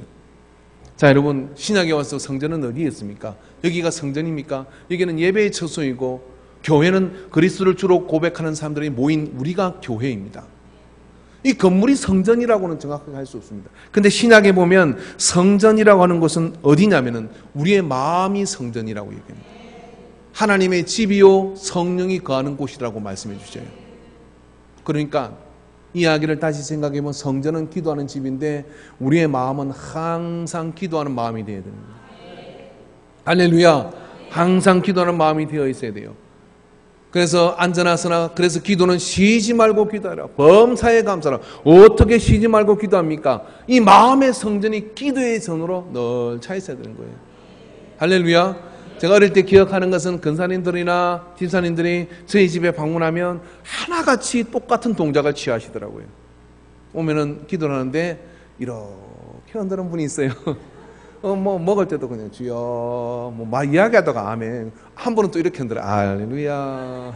자, 여러분, 신약에 와서 성전은 어디에 있습니까? 여기가 성전입니까? 여기는 예배의 처소이고 교회는 그리스도를 주로 고백하는 사람들이 모인 우리가 교회입니다. 이 건물이 성전이라고는 정확하게 할 수 없습니다. 근데 신약에 보면 성전이라고 하는 곳은 어디냐면은 우리의 마음이 성전이라고 얘기합니다. 하나님의 집이요 성령이 거하는 곳이라고 말씀해 주셔요. 그러니까 이 이야기를 다시 생각해보면 성전은 기도하는 집인데 우리의 마음은 항상 기도하는 마음이 되어야 됩니다. 할렐루야. 항상 기도하는 마음이 되어 있어야 돼요. 그래서 앉아나서나 그래서 기도는 쉬지 말고 기도하라. 범사에 감사하라. 어떻게 쉬지 말고 기도합니까? 이 마음의 성전이 기도의 전으로 늘 차 있어야 되는 거예요. 할렐루야. 제가 어릴 때 기억하는 것은 근사님들이나 집사님들이 저희 집에 방문하면 하나같이 똑같은 동작을 취하시더라고요. 오면은 기도를 하는데 이렇게 흔드는 분이 있어요. 뭐 먹을 때도 그냥 주여 막 이야기하다가 아멘. 한 번은 또 이렇게 흔들어. 할렐루야.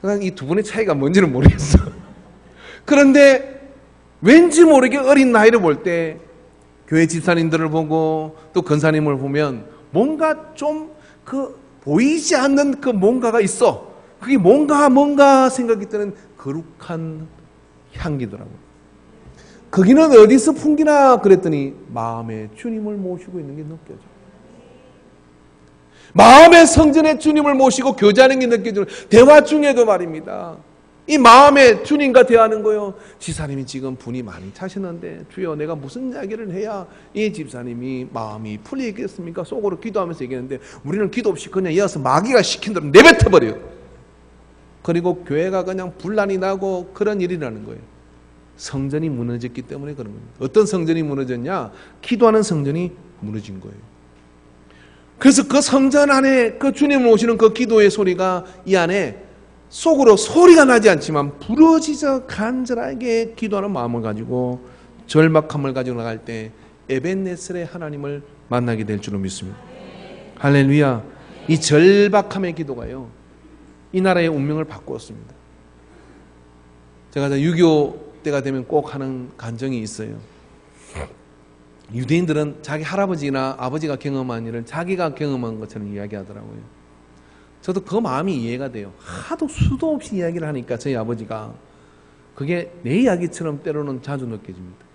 그냥 이 두 분의 차이가 뭔지는 모르겠어. 그런데 왠지 모르게 어린 나이를 볼 때 교회 집사님들을 보고 또 근사님을 보면 뭔가 좀 보이지 않는 그 뭔가가 있어. 그게 뭔가 생각이 드는 거룩한 향기더라고요. 거기는 어디서 풍기나 그랬더니 마음에 주님을 모시고 있는 게 느껴져요. 마음의 성전에 주님을 모시고 교제하는 게 느껴져요. 대화 중에도 말입니다. 이 마음에 주님과 대화하는 거예요. 지사님이 지금 분이 많이 차시는데 주여 내가 무슨 이야기를 해야 이 집사님이 마음이 풀리겠습니까? 속으로 기도하면서 얘기했는데 우리는 기도 없이 그냥 이어서 마귀가 시킨 대로 내뱉어버려요. 그리고 교회가 그냥 분란이 나고 그런 일이 나는 거예요. 성전이 무너졌기 때문에 그런 겁니다. 어떤 성전이 무너졌냐? 기도하는 성전이 무너진 거예요. 그래서 그 성전 안에 그 주님을 모시는 그 기도의 소리가 이 안에 속으로 소리가 나지 않지만 부러지져 간절하게 기도하는 마음을 가지고 절박함을 가지고 나갈 때 에벤네셀의 하나님을 만나게 될 줄로 믿습니다. 할렐루야. 이 절박함의 기도가요 이 나라의 운명을 바꾸었습니다. 제가 6.25 때가 되면 꼭 하는 간증이 있어요. 유대인들은 자기 할아버지나 아버지가 경험한 일을 자기가 경험한 것처럼 이야기하더라고요. 저도 그 마음이 이해가 돼요. 하도 수도 없이 이야기를 하니까 저희 아버지가 그게 내 이야기처럼 때로는 자주 느껴집니다.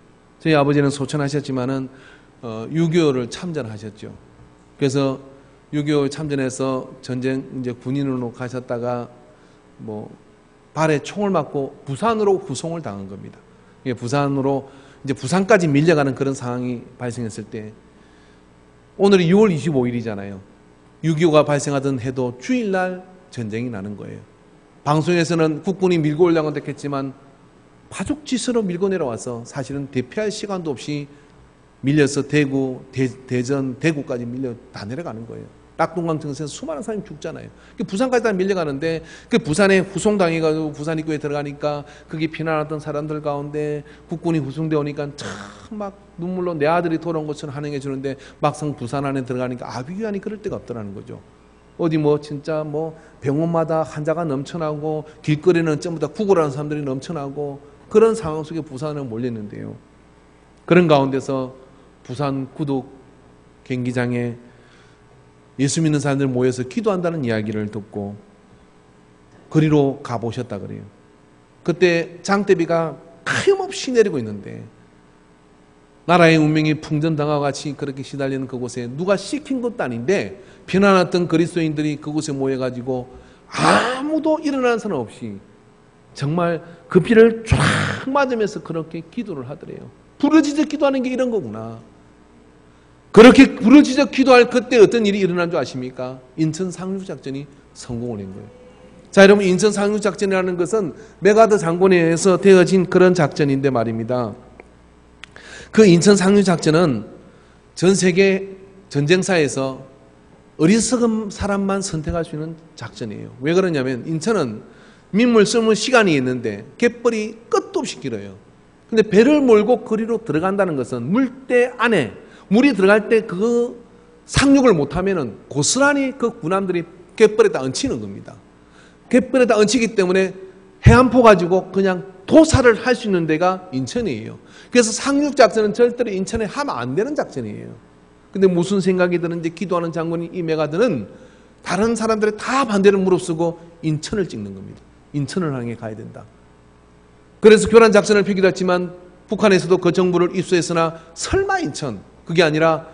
저희 아버지는 소천하셨지만은 6.25를 참전하셨죠. 그래서 6.25 참전해서 전쟁 이제 군인으로 가셨다가 뭐 발에 총을 맞고 부산으로 후송을 당한 겁니다. 부산으로 이제 부산까지 밀려가는 그런 상황이 발생했을 때 오늘이 6월 25일이잖아요. 6.25가 발생하던 해도 주일날 전쟁이 나는 거예요. 방송에서는 국군이 밀고 올라간다 했지만 파죽지세로 밀고 내려와서 사실은 대피할 시간도 없이 밀려서 대구, 대전, 대구까지 밀려 다 내려가는 거예요. 낙동강 정세에서 수많은 사람이 죽잖아요. 부산까지 다 밀려가는데 그 부산에 후송당해가지고 부산 입구에 들어가니까 거기 피난왔던 사람들 가운데 국군이 후송돼 오니까 참 막 눈물로 내 아들이 돌아온 것처럼 환영해 주는데 막상 부산 안에 들어가니까 아비규환이 그럴 데가 없더라는 거죠. 어디 뭐 진짜 뭐 병원마다 환자가 넘쳐나고 길거리는 전부 다 구걸하는 사람들이 넘쳐나고 그런 상황 속에 부산에 몰렸는데요. 그런 가운데서 부산 구독 경기장에 예수 믿는 사람들 모여서 기도한다는 이야기를 듣고 거리로 가보셨다 그래요. 그때 장대비가 하염없이 내리고 있는데 나라의 운명이 풍전당하고 같이 그렇게 시달리는 그곳에 누가 시킨 것도 아닌데 피난왔던 그리스도인들이 그곳에 모여가지고 아무도 일어나는 사람 없이 정말 그 피를 쫙 맞으면서 그렇게 기도를 하더래요. 부르짖어 기도하는 게 이런 거구나. 그렇게 부르짖어 기도할 그때 어떤 일이 일어난 줄 아십니까? 인천 상륙작전이 성공을 한 거예요. 자, 여러분, 인천 상륙작전이라는 것은 메가더 장군에 의해서 되어진 그런 작전인데 말입니다. 그 인천 상륙작전은 전 세계 전쟁사에서 어리석은 사람만 선택할 수 있는 작전이에요. 왜 그러냐면 인천은 민물 쏘는 시간이 있는데 갯벌이 끝도 없이 길어요. 근데 배를 몰고 거리로 들어간다는 것은 물대 안에 물이 들어갈 때 그 상륙을 못하면은 고스란히 그 군함들이 갯벌에다 얹히는 겁니다. 갯벌에다 얹히기 때문에 해안포 가지고 그냥 도살을 할 수 있는 데가 인천이에요. 그래서 상륙작전은 절대로 인천에 하면 안 되는 작전이에요. 근데 무슨 생각이 드는지 기도하는 장군인 이 메가드는 다른 사람들이 다 반대를 무릅쓰고 인천을 찍는 겁니다. 인천을 향해 가야 된다. 그래서 교란작전을 펴기도 했지만 북한에서도 그 정부를 입수했으나 설마 인천, 그게 아니라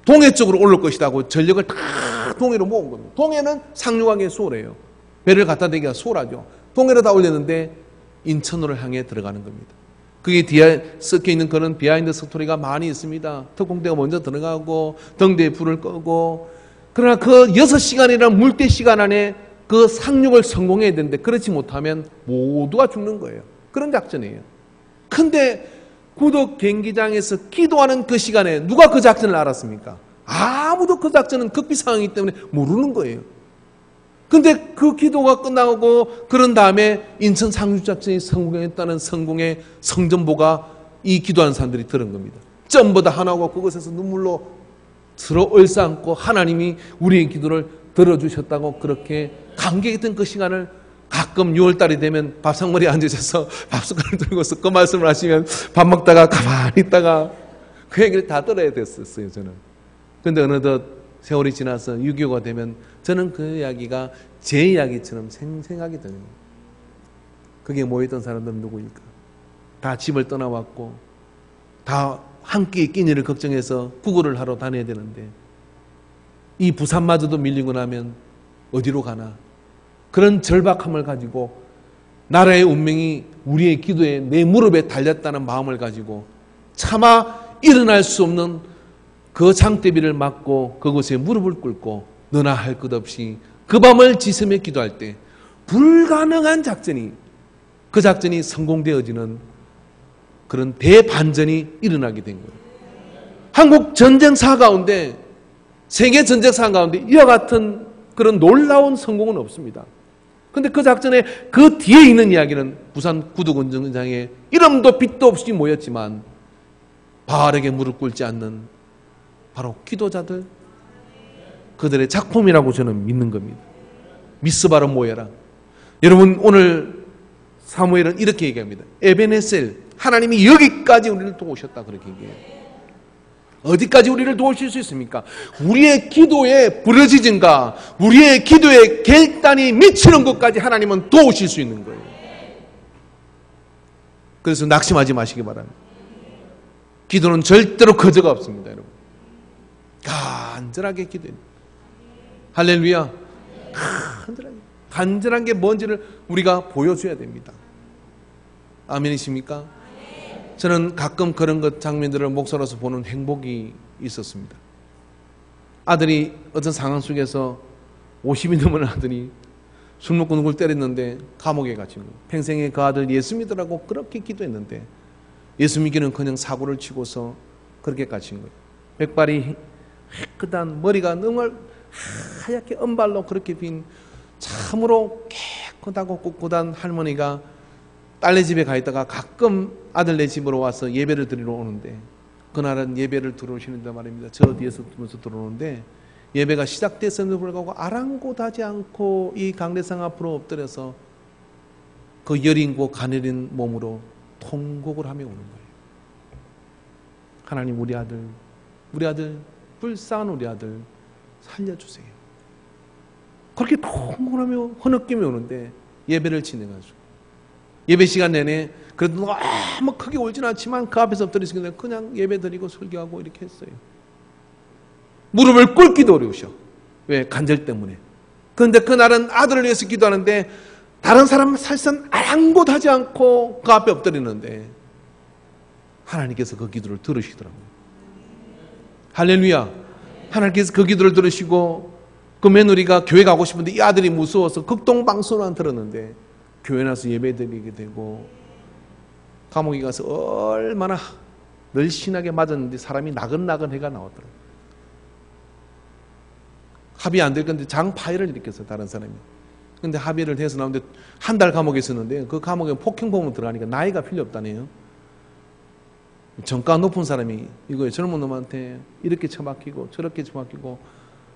동해 쪽으로 올릴 것이라고 전력을 다 동해로 모은 겁니다. 동해는 상륙하기에 수월해요. 배를 갖다 대기가 수월하죠. 동해로 다 올렸는데 인천으로 향해 들어가는 겁니다. 그게 뒤에 섞여 있는 그런 비하인드 스토리가 많이 있습니다. 특공대가 먼저 들어가고 등대에 불을 끄고, 그러나 그 6시간이라는 물대 시간 안에 그 상륙을 성공해야 되는데 그렇지 못하면 모두가 죽는 거예요. 그런 작전이에요. 근데 구독 경기장에서 기도하는 그 시간에 누가 그 작전을 알았습니까? 아무도 그 작전은 극비 상황이기 때문에 모르는 거예요. 근데 그 기도가 끝나고 그런 다음에 인천 상륙작전이 성공했다는 성공의 성전보가 이 기도하는 사람들이 들은 겁니다. 전부 다 하나고 그것에서 눈물로 서로 얼싸안고 하나님이 우리의 기도를 들어주셨다고 그렇게 감격했던 그 시간을 가끔 6월달이 되면 밥상머리에 앉으셔서 밥숟가락을 들고서 그 말씀을 하시면 밥 먹다가 가만히 있다가 그 얘기를 다 들어야 됐었어요, 저는. 근데 어느덧 세월이 지나서 6.25가 되면 저는 그 이야기가 제 이야기처럼 생생하게 들려요. 거기에 모였던 사람들은 누구일까? 다 집을 떠나왔고 다 한 끼의 끼니를 걱정해서 구걸을 하러 다녀야 되는데 이 부산마저도 밀리고 나면 어디로 가나? 그런 절박함을 가지고 나라의 운명이 우리의 기도에 내 무릎에 달렸다는 마음을 가지고 차마 일어날 수 없는 그 장대비를 맞고 그곳에 무릎을 꿇고 너나 할 것 없이 그 밤을 지새며 기도할 때 불가능한 작전이, 그 작전이 성공되어지는 그런 대반전이 일어나게 된 거예요. 한국 전쟁사 가운데, 세계 전쟁사 가운데 이와 같은 그런 놀라운 성공은 없습니다. 그런데 그 작전의 그 뒤에 있는 이야기는 부산 구두군정장에 이름도 빛도 없이 모였지만 바알에게 무릎 꿇지 않는 바로 기도자들, 그들의 작품이라고 저는 믿는 겁니다. 미스바로 모여라. 여러분, 오늘 사무엘은 이렇게 얘기합니다. 에베네셀, 하나님이 여기까지 우리를 도우셨다, 그렇게 얘기해요. 어디까지 우리를 도우실 수 있습니까? 우리의 기도의 부르짖음과 우리의 기도의 결단이 미치는 것까지 하나님은 도우실 수 있는 거예요. 그래서 낙심하지 마시기 바랍니다. 기도는 절대로 거저가 없습니다, 여러분. 간절하게 기도해요. 할렐루야. 간절한 게 뭔지를 우리가 보여줘야 됩니다. 아멘이십니까? 저는 가끔 그런 것 장면들을 목사로서 보는 행복이 있었습니다. 아들이 어떤 상황 속에서 50이 넘은 아들이 술 먹고 누굴 때렸는데 감옥에 갇힌 거예요. 평생에 그 아들 예수 믿으라고 그렇게 기도했는데 예수 믿기는 그냥 사고를 치고서 그렇게 갇힌 거예요. 백발이 깨끗한 머리가 정말 하얗게 은발로 그렇게 빈 참으로 깨끗하고 꿋꿋한 할머니가 딸네 집에 가 있다가 가끔 아들네 집으로 와서 예배를 드리러 오는데, 그날은 예배를 들어오시는데 말입니다. 저 뒤에서 들어오는데 예배가 시작됐음에도 불구하고 아랑곳하지 않고 이 강대상 앞으로 엎드려서 그 여린고 가늘인 몸으로 통곡을 하며 오는 거예요. 하나님, 우리 아들, 불쌍한 우리 아들 살려주세요. 그렇게 통곡하며 흐느끼며 오는데 예배를 진행하죠. 예배 시간 내내 그래도 너무 크게 울지는 않지만 그 앞에서 엎드리시는데 그냥 예배 드리고 설교하고 이렇게 했어요. 무릎을 꿇기도 어려우셔. 왜? 간절 때문에. 그런데 그날은 아들을 위해서 기도하는데 다른 사람 살선 아랑곳하지 않고 그 앞에 엎드리는데 하나님께서 그 기도를 들으시더라고요. 할렐루야. 하나님께서 그 기도를 들으시고 그 며느리가 교회 가고 싶은데 이 아들이 무서워서 극동방송을 들었는데 교회 나서 예배 드리게 되고, 감옥에 가서 얼마나 늘씬하게 맞았는데 사람이 나근나근해가 나왔더라고요. 합의 안 될 건데 장파해를 일으켰어요, 다른 사람이. 근데 합의를 해서 나오는데 한 달 감옥에 있었는데 그 감옥에 폭행범으로 들어가니까 나이가 필요 없다네요. 정가 높은 사람이 이거에 젊은 놈한테 이렇게 처박히고 저렇게 처박히고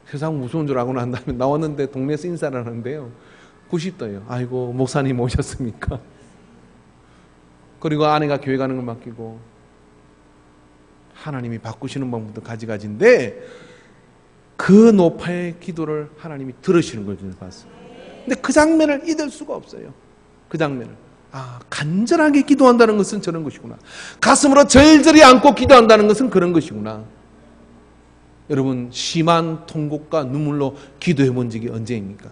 세상 무서운 줄 알고 난 다음에 나왔는데 동네에서 인사를 하는데요, 90도예요. 아이고, 목사님 오셨습니까? 그리고 아내가 교회 가는 걸 맡기고, 하나님이 바꾸시는 방법도 가지가지인데 그 노파의 기도를 하나님이 들으시는 걸 저는 봤어요. 근데 그 장면을 잊을 수가 없어요. 그 장면을. 간절하게 기도한다는 것은 저런 것이구나. 가슴으로 절절히 안고 기도한다는 것은 그런 것이구나. 여러분, 심한 통곡과 눈물로 기도해 본 적이 언제입니까?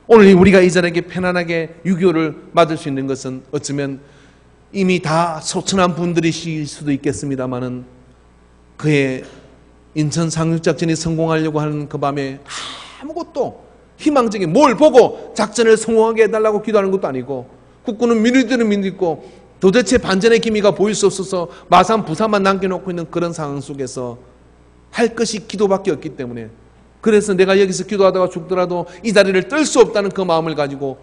오늘 우리가 이 자리에 편안하게 유교를 맞을 수 있는 것은 어쩌면 이미 다 소천한 분들이실 수도 있겠습니다만은, 그의 인천 상륙작전이 성공하려고 하는 그 밤에 아무것도 희망적인 뭘 보고 작전을 성공하게 해달라고 기도하는 것도 아니고, 국군은 민주들은 민주있고 도대체 반전의 기미가 보일 수 없어서 마산 부산만 남겨놓고 있는 그런 상황 속에서 할 것이 기도밖에 없기 때문에, 그래서 내가 여기서 기도하다가 죽더라도 이 자리를 뜰 수 없다는 그 마음을 가지고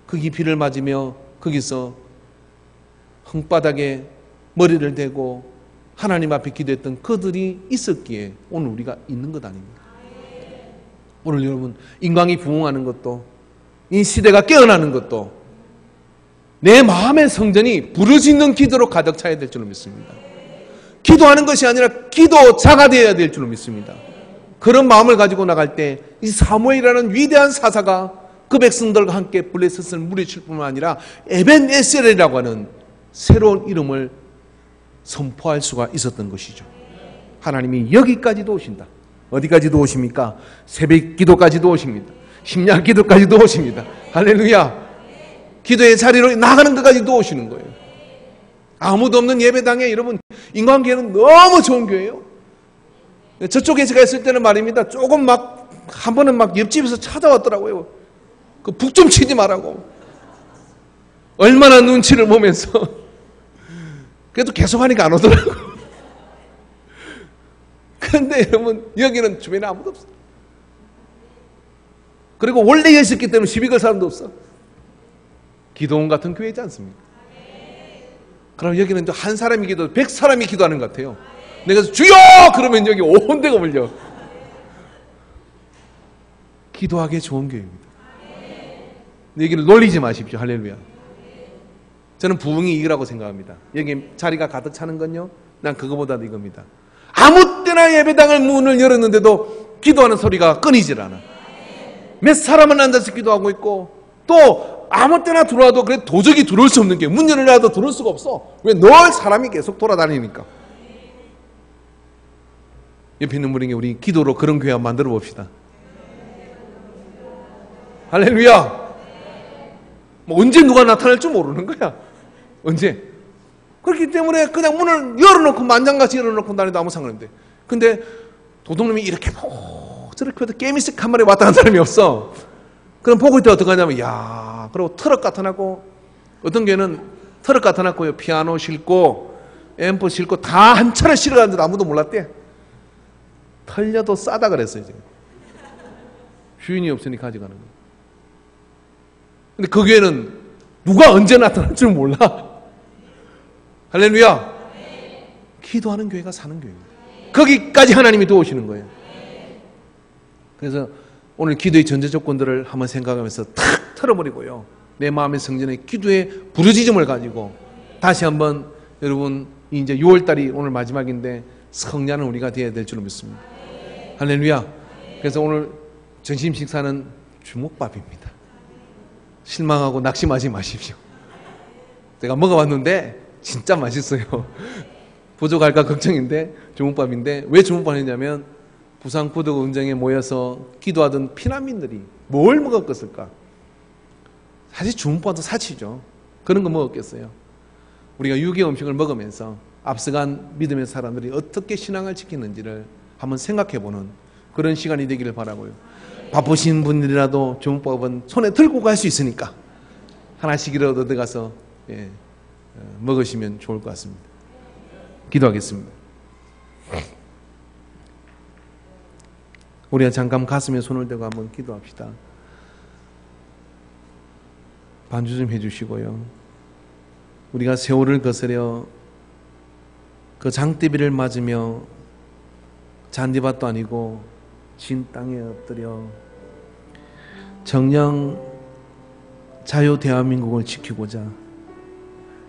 거기 비를 맞으며 거기서 흙바닥에 머리를 대고 하나님 앞에 기도했던 그들이 있었기에 오늘 우리가 있는 것 아닙니까? 오늘 여러분, 인광이 부흥하는 것도, 이 시대가 깨어나는 것도 내 마음의 성전이 부르짖는 기도로 가득 차야 될 줄로 믿습니다. 기도하는 것이 아니라 기도자가 되어야 될 줄로 믿습니다. 그런 마음을 가지고 나갈 때 이 사무엘이라는 위대한 사사가 그 백성들과 함께 블레셋을 물리칠 뿐만 아니라 에벤에셀이라고 하는 새로운 이름을 선포할 수가 있었던 것이죠. 하나님이 여기까지도 오신다. 어디까지도 오십니까? 새벽 기도까지도 오십니다. 심야 기도까지도 오십니다. 할렐루야. 기도의 자리로 나가는 것까지도 오시는 거예요. 아무도 없는 예배당에 여러분, 인간교회는 너무 좋은 교회예요. 저쪽에 제가 있을 때는 말입니다, 조금 막 한 번은 막 옆집에서 찾아왔더라고요. 그 북 좀 치지 말라고. 얼마나 눈치를 보면서 그래도 계속 하니까 안 오더라고요. 그런데 여러분, 여기는 주변에 아무도 없어요. 그리고 원래 있었기 때문에 시비 걸 사람도 없어. 기도원 같은 교회이지 않습니까? 그럼 여기는 한 사람이 기도, 100사람이 기도하는 것 같아요. 내가 주여! 그러면 여기 온 데가 몰려. 기도하기에 좋은 교회입니다. 여기를 놀리지 마십시오. 할렐루야. 저는 부흥이 이거라고 생각합니다. 여기 자리가 가득 차는 건요, 난 그거보다도 이겁니다. 아무 때나 예배당을 문을 열었는데도 기도하는 소리가 끊이질 않아. 몇 사람은 앉아서 기도하고 있고, 또 아무 때나 들어와도 그래 도저히 들어올 수 없는 게, 문 열어놔도 들어올 수가 없어. 왜? 늘 사람이 계속 돌아다니니까. 옆에 있는 분에게 우리 기도로 그런 교회 한번 만들어 봅시다. 할렐루야. 뭐 언제 누가 나타날지 모르는 거야. 언제. 그렇기 때문에 그냥 문을 열어놓고 만장같이 열어놓고 다니도 아무 상관없는데, 근데 도둑놈이 이렇게 저렇게 해도 게임식 한 마리 왔다 간 사람이 없어. 그럼 보고 있다 어떻게 하냐면, 야, 그리고 트럭 갖다 놨고, 어떤 교회는 트럭 갖다 놨고요, 피아노 싣고 앰프 싣고 다 한 차례 실어가는데도 아무도 몰랐대. 털려도 싸다 그랬어요. 지금 주인이 없으니 가져가는 거예요. 근데 그 교회는 누가 언제 나타날 줄 몰라. 할렐루야. 기도하는 교회가 사는 교회예요. 거기까지 하나님이 도우시는 거예요. 그래서 오늘 기도의 전제 조건들을 한번 생각하면서 탁 털어버리고요. 내 마음의 성전에 기도의 부르짖음을 가지고 다시 한번 여러분 이제 6월달이 오늘 마지막인데 성량은 우리가 되어야 될 줄로 믿습니다. 할렐루야. 그래서 오늘 점심 식사는 주먹밥입니다. 실망하고 낙심하지 마십시오. 제가 먹어봤는데 진짜 맛있어요. 부족할까 걱정인데 주먹밥인데 왜 주먹밥을 했냐면 부산 구덕 은정에 모여서 기도하던 피난민들이 뭘 먹었겠을까? 사실 주먹밥도 사치죠. 그런 거 먹었겠어요. 우리가 유교 음식을 먹으면서 앞서간 믿음의 사람들이 어떻게 신앙을 지키는지를 한번 생각해보는 그런 시간이 되기를 바라고요. 바쁘신 분들이라도 주먹밥은 손에 들고 갈 수 있으니까 하나씩이라도 얻어가서 먹으시면 좋을 것 같습니다. 기도하겠습니다. 우리가 잠깐 가슴에 손을 대고 한번 기도합시다. 반주 좀 해주시고요. 우리가 세월을 거스려 그 장대비를 맞으며 잔디밭도 아니고 진 땅에 엎드려 정녕 자유 대한민국을 지키고자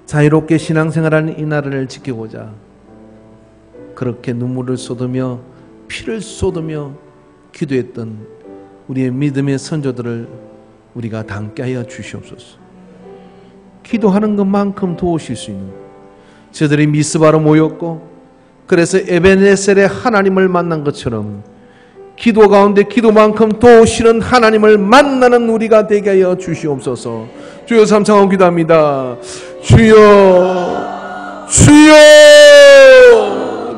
자유롭게 신앙생활하는 이 나라를 지키고자 그렇게 눈물을 쏟으며 피를 쏟으며 기도했던 우리의 믿음의 선조들을 우리가 닮게 하여 주시옵소서. 기도하는 것만큼 도우실 수 있는 저들이 미스바로 모였고 그래서 에베네셀의 하나님을 만난 것처럼 기도 가운데 기도만큼 도우시는 하나님을 만나는 우리가 되게 하여 주시옵소서. 주여 삼창하고 기도합니다. 주여 주여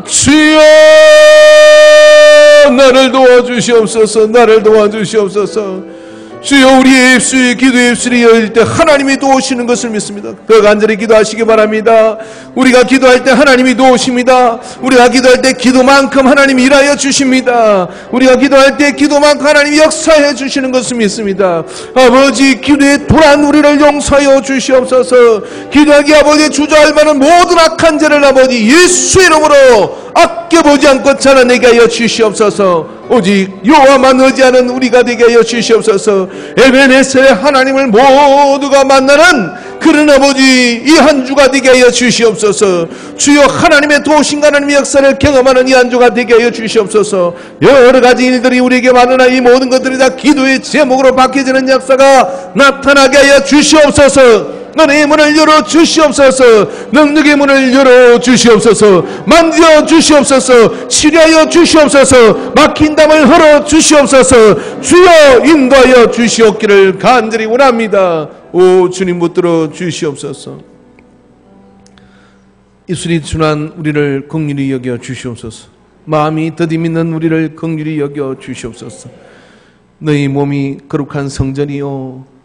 주여 나를 도와주시옵소서. 나를 도와주시옵소서. 주여 우리의 입술이 기도의 입술이 열릴 때 하나님이 도우시는 것을 믿습니다. 더 간절히 기도하시기 바랍니다. 우리가 기도할 때 하나님이 도우십니다. 우리가 기도할 때 기도만큼 하나님이 일하여 주십니다. 우리가 기도할 때 기도만큼 하나님이 역사해 주시는 것을 믿습니다. 아버지 기도에 돌아온 우리를 용서하여 주시옵소서. 기도하기 아버지 주저할 만한 모든 악한 죄를 아버지 예수 이름으로 아껴보지 않고 자라내게 하여 주시옵소서. 오직 여호와만 의지하는 우리가 되게 하여 주시옵소서. 에베네셀의 하나님을 모두가 만나는 그런 아버지 이 한 주가 되게 하여 주시옵소서. 주여 하나님의 도우신 하나님의 역사를 경험하는 이 한 주가 되게 하여 주시옵소서. 여러 가지 일들이 우리에게 많으나 이 모든 것들이 다 기도의 제목으로 바뀌어지는 역사가 나타나게 하여 주시옵소서. 은혜의 문을 열어 주시옵소서. 능력의 문을 열어 주시옵소서. 만져 주시옵소서. 치료하여 주시옵소서. 막힌 담을 헐어 주시옵소서. 주여 인도하여 주시옵기를 간절히 원합니다. 오 주님 붙들어 주시옵소서. 입술이 준한 우리를 긍휼히 여겨 주시옵소서. 마음이 더디 믿는 우리를 긍휼히 여겨 주시옵소서. 너희 몸이 거룩한 성전이요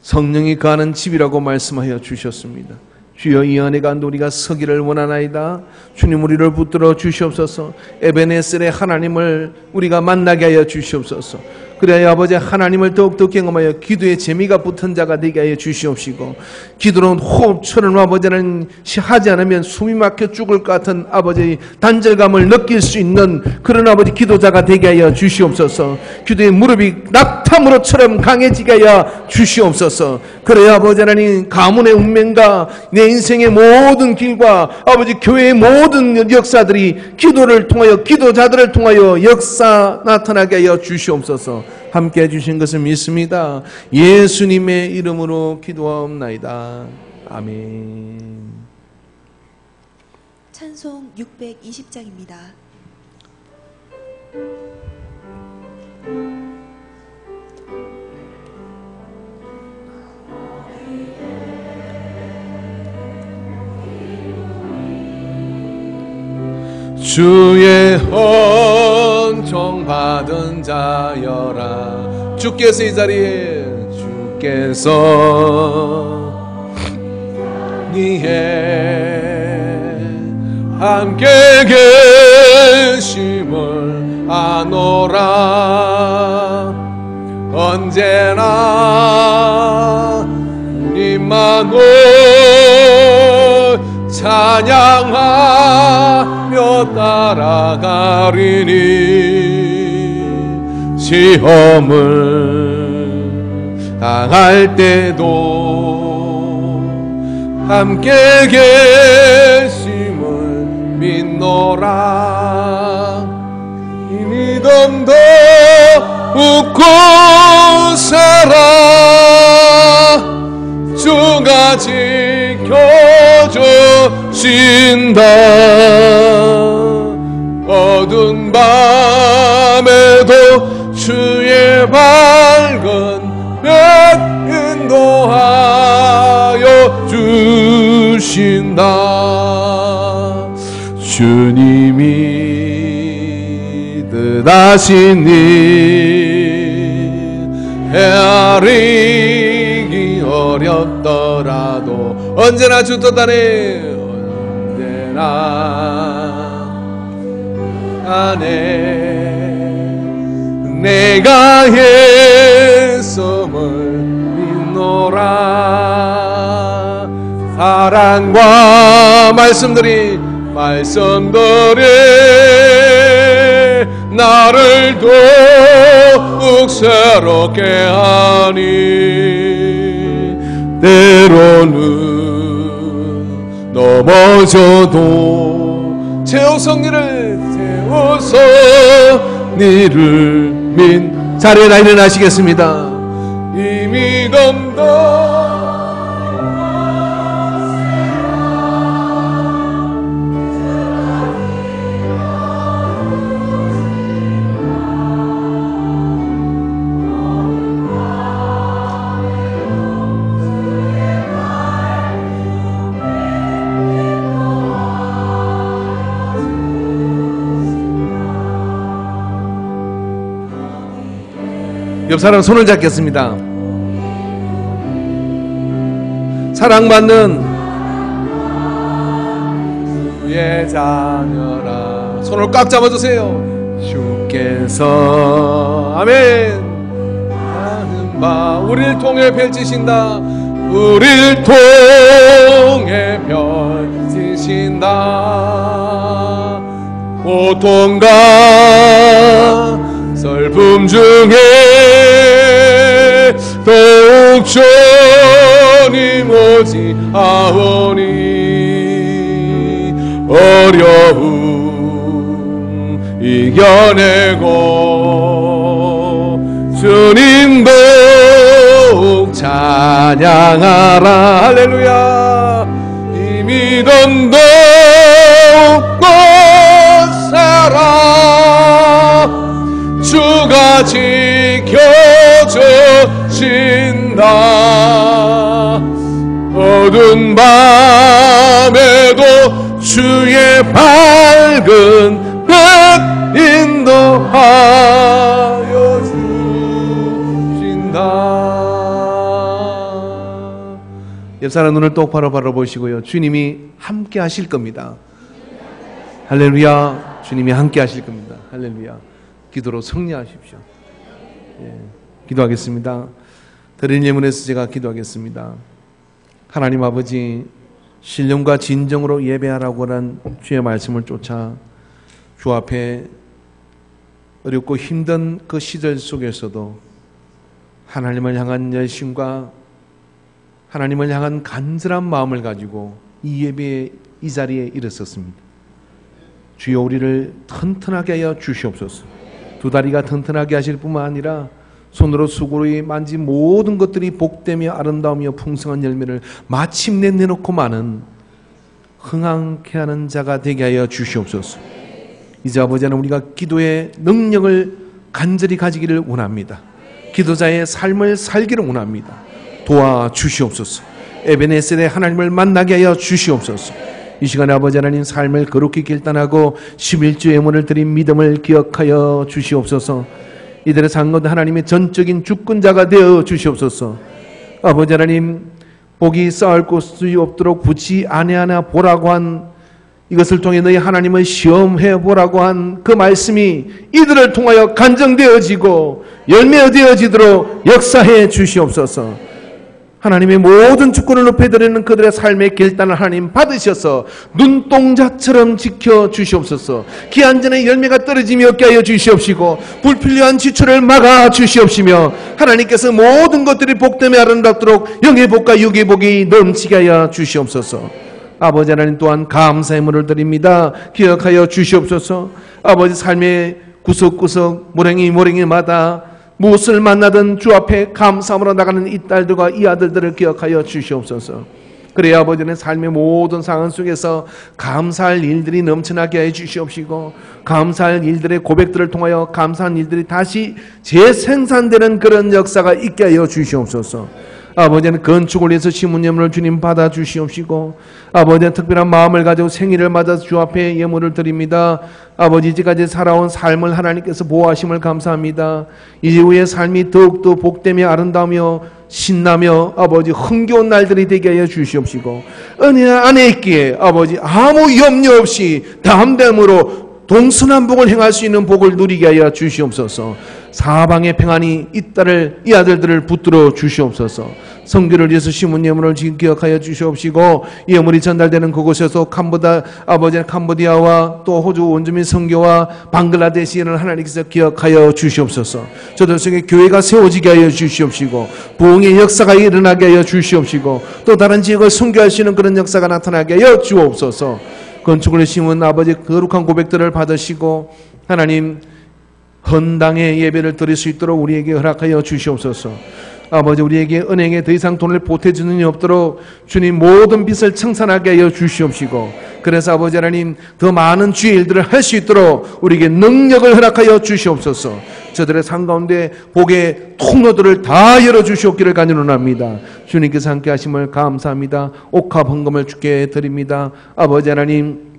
성령이 거하는 집이라고 말씀하여 주셨습니다. 주여 이 안에 가운데 우리가 서기를 원하나이다. 주님 우리를 붙들어 주시옵소서. 에베네셀의 하나님을 우리가 만나게 하여 주시옵소서. 그래야 아버지 하나님을 더욱더 경험하여 기도의 재미가 붙은 자가 되게 하여 주시옵시고 기도는 호흡처럼 아버지는 하지 않으면 숨이 막혀 죽을 것 같은 아버지 단절감을 느낄 수 있는 그런 아버지 기도자가 되게 하여 주시옵소서. 기도의 무릎이 낙타무릎처럼 강해지게 하여 주시옵소서. 그래야 아버지 하나님 가문의 운명과 내 인생의 모든 길과 아버지 교회의 모든 역사들이 기도를 통하여 기도자들을 통하여 역사 나타나게 하여 주시옵소서. 함께 해주신 것을 믿습니다. 예수님의 이름으로 기도하옵나이다. 아멘. 찬송 620장입니다. 주의 헌정 받은 자여라. 주께서 이 자리에 주께서 니에 함께 계심을 아노라. 언제나 우리만을 찬양하며 따라가리니 시험을 당할 때도 함께 계심을 믿노라. 이 믿음도 웃고 살아 주가 지켜주신다. 어두운 밤에도 주의 밝은 빛 인도하여 주신다. 주님이 뜻하신 일 헤아리기 어렵더라도 언제나 주 뜻하네. 언제나 안에 내가 예수를 믿노라. 사랑과 말씀들이 나를 더욱 새롭게 하니 때로는 넘어져도 채워서 니를 자리에 나 일어나시겠습니다. 이 믿음도 옆 사람 손을 잡겠습니다. 사랑받는 주의 자녀라. 손을 꽉 잡아주세요. 주께서 아멘 하는 바 우리를 통해 펼치신다. 우리를 통해 펼치신다. 고통과 슬픔 중에 더욱 주님 오지 아오니 어려움 이겨내고 주님 더욱 찬양하라. 할렐루야. 이 믿음도 웃고 살아 주가 지켜주신다. 어두운 밤에도 주의 밝은 빛 인도하여 주신다. 옆사람 눈을 똑바로 바라보시고요. 주님이 함께 하실 겁니다. 할렐루야. 주님이 함께 하실 겁니다. 할렐루야. 기도로 승리하십시오. 예, 기도하겠습니다. 드린 예문에서 제가 기도하겠습니다. 하나님 아버지, 신령과 진정으로 예배하라고 한 주의 말씀을 쫓아 주 앞에 어렵고 힘든 그 시절 속에서도 하나님을 향한 열심과 하나님을 향한 간절한 마음을 가지고 이 예배의 이 자리에 일었었습니다. 주여 우리를 튼튼하게 하여 주시옵소서. 두 다리가 튼튼하게 하실 뿐만 아니라 손으로 수고로 만진 모든 것들이 복되며 아름다우며 풍성한 열매를 마침내 내놓고 마는 흥황케 하는 자가 되게 하여 주시옵소서. 이제 아버지 하나님, 우리가 기도의 능력을 간절히 가지기를 원합니다. 기도자의 삶을 살기를 원합니다. 도와주시옵소서. 에베네셀의 하나님을 만나게 하여 주시옵소서. 이 시간에 아버지 하나님, 삶을 거룩히 결단하고 11주 예물을 드린 믿음을 기억하여 주시옵소서. 이들의 상고도 하나님의 전적인 주권자가 되어 주시옵소서. 아버지 하나님, 복이 쌓을 곳이 없도록 붙이 안에 하나 보라고 한 이것을 통해 너희 하나님을 시험해 보라고 한 그 말씀이 이들을 통하여 간증되어지고 열매되어지도록 역사해 주시옵소서. 하나님의 모든 주권을 높여드리는 그들의 삶의 결단을 하나님 받으셔서 눈동자처럼 지켜주시옵소서. 기한 전에 열매가 떨어짐이 없게 하여 주시옵시고 불필요한 지출을 막아 주시옵시며 하나님께서 모든 것들이 복되며 아름답도록 영의 복과 육의 복이 넘치게 하여 주시옵소서. 아버지 하나님 또한 감사의 물을 드립니다. 기억하여 주시옵소서. 아버지 삶의 구석구석 모랭이마다 무엇을 만나든 주 앞에 감사함으로 나가는 이 딸들과 이 아들들을 기억하여 주시옵소서. 그래야 아버지는 삶의 모든 상황 속에서 감사할 일들이 넘쳐나게 해 주시옵시고 감사할 일들의 고백들을 통하여 감사한 일들이 다시 재생산되는 그런 역사가 있게 하여 주시옵소서. 아버지는 건축을 위해서 심은 예물을 주님 받아 주시옵시고 아버지는 특별한 마음을 가지고 생일을 맞아서 주 앞에 예물을 드립니다. 아버지 이제까지 살아온 삶을 하나님께서 보호하심을 감사합니다. 이후의 삶이 더욱더 복되며 아름다우며 신나며 아버지 흥겨운 날들이 되게 하여 주시옵시고 은혜 안에 있기에 아버지 아무 염려 없이 담대함으로 동서남북을 행할 수 있는 복을 누리게 하여 주시옵소서. 사방의 평안이 이 딸을 이 아들들을 붙들어 주시옵소서. 성교를 위해서 심은 예물을 기억하여 주시옵시고 이 예물이 전달되는 그곳에서 캄보디아와 또 호주 원주민 선교와 방글라데시를 하나님께서 기억하여 주시옵소서. 저들 속에 교회가 세워지게 하여 주시옵시고 부흥의 역사가 일어나게 하여 주시옵시고 또 다른 지역을 선교할 수 있는 그런 역사가 나타나게 하여 주옵소서. 건축을 심은 아버지 거룩한 고백들을 받으시고 하나님 헌당의 예배를 드릴 수 있도록 우리에게 허락하여 주시옵소서. 아버지 우리에게 은행에 더 이상 돈을 보태주는 일 없도록 주님 모든 빚을 청산하게 하여 주시옵시고 그래서 아버지 하나님 더 많은 주의 일들을 할 수 있도록 우리에게 능력을 허락하여 주시옵소서. 저들의 삶 가운데 복의 통로들을 다 열어주시옵기를 간절합니다. 주님께서 함께 하심을 감사합니다. 옥합 헌금을 주께 드립니다. 아버지 하나님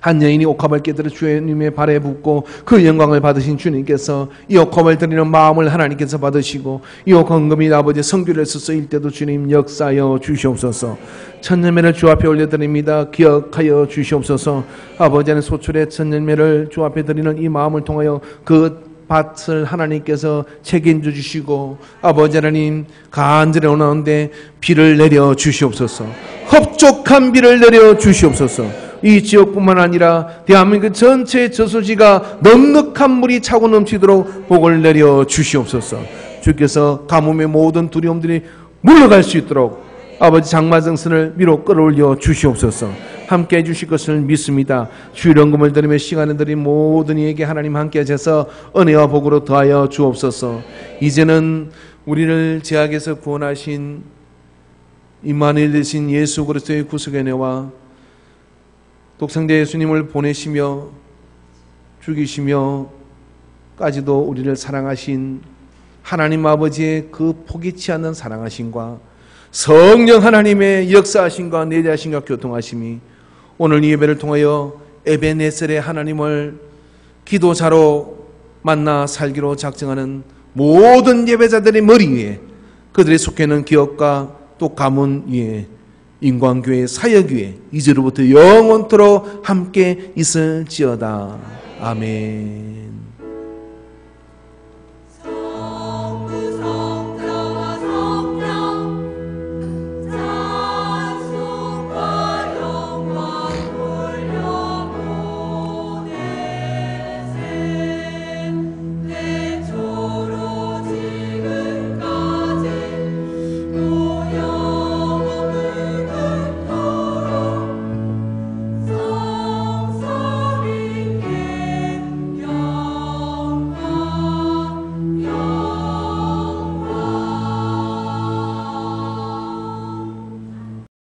한 여인이 옥합을 깨뜨려 주님의 발에 붓고 그 영광을 받으신 주님께서 이 옥합을 드리는 마음을 하나님께서 받으시고 이 옥합금이 아버지 성교에서 쓰일 때도 주님 역사하여 주시옵소서. 천열매를 주 앞에 올려드립니다. 기억하여 주시옵소서. 아버지는 소출의 천열매를 주 앞에 드리는 이 마음을 통하여 그 밭을 하나님께서 책임져 주시고 아버지 하나님 간절히 원하는데 비를 내려 주시옵소서. 흡족한 비를 내려 주시옵소서. 이 지역뿐만 아니라 대한민국 전체 저수지가 넉넉한 물이 차고 넘치도록 복을 내려 주시옵소서. 주께서 가뭄의 모든 두려움들이 물러갈 수 있도록 아버지 장마정선을 위로 끌어올려 주시옵소서. 함께 해주실 것을 믿습니다. 주일연금을 드리며 시간을 드린 모든 이에게 하나님 함께 하셔서 은혜와 복으로 더하여 주옵소서. 이제는 우리를 죄악에서 구원하신 임마누엘 되신 예수 그리스도의 구속의 은혜와 독생자 예수님을 보내시며 죽이시며까지도 우리를 사랑하신 하나님 아버지의 그 포기치 않는 사랑하심과 성령 하나님의 역사하심과 내재하심과 교통하심이 오늘 이 예배를 통하여 에베네셀의 하나님을 기도자로 만나 살기로 작정하는 모든 예배자들의 머리 위에 그들의 속해 있는 기업과 또 가문 위에 인광교회 사역 위에 이제로부터 영원토록 함께 있을지어다. 아멘.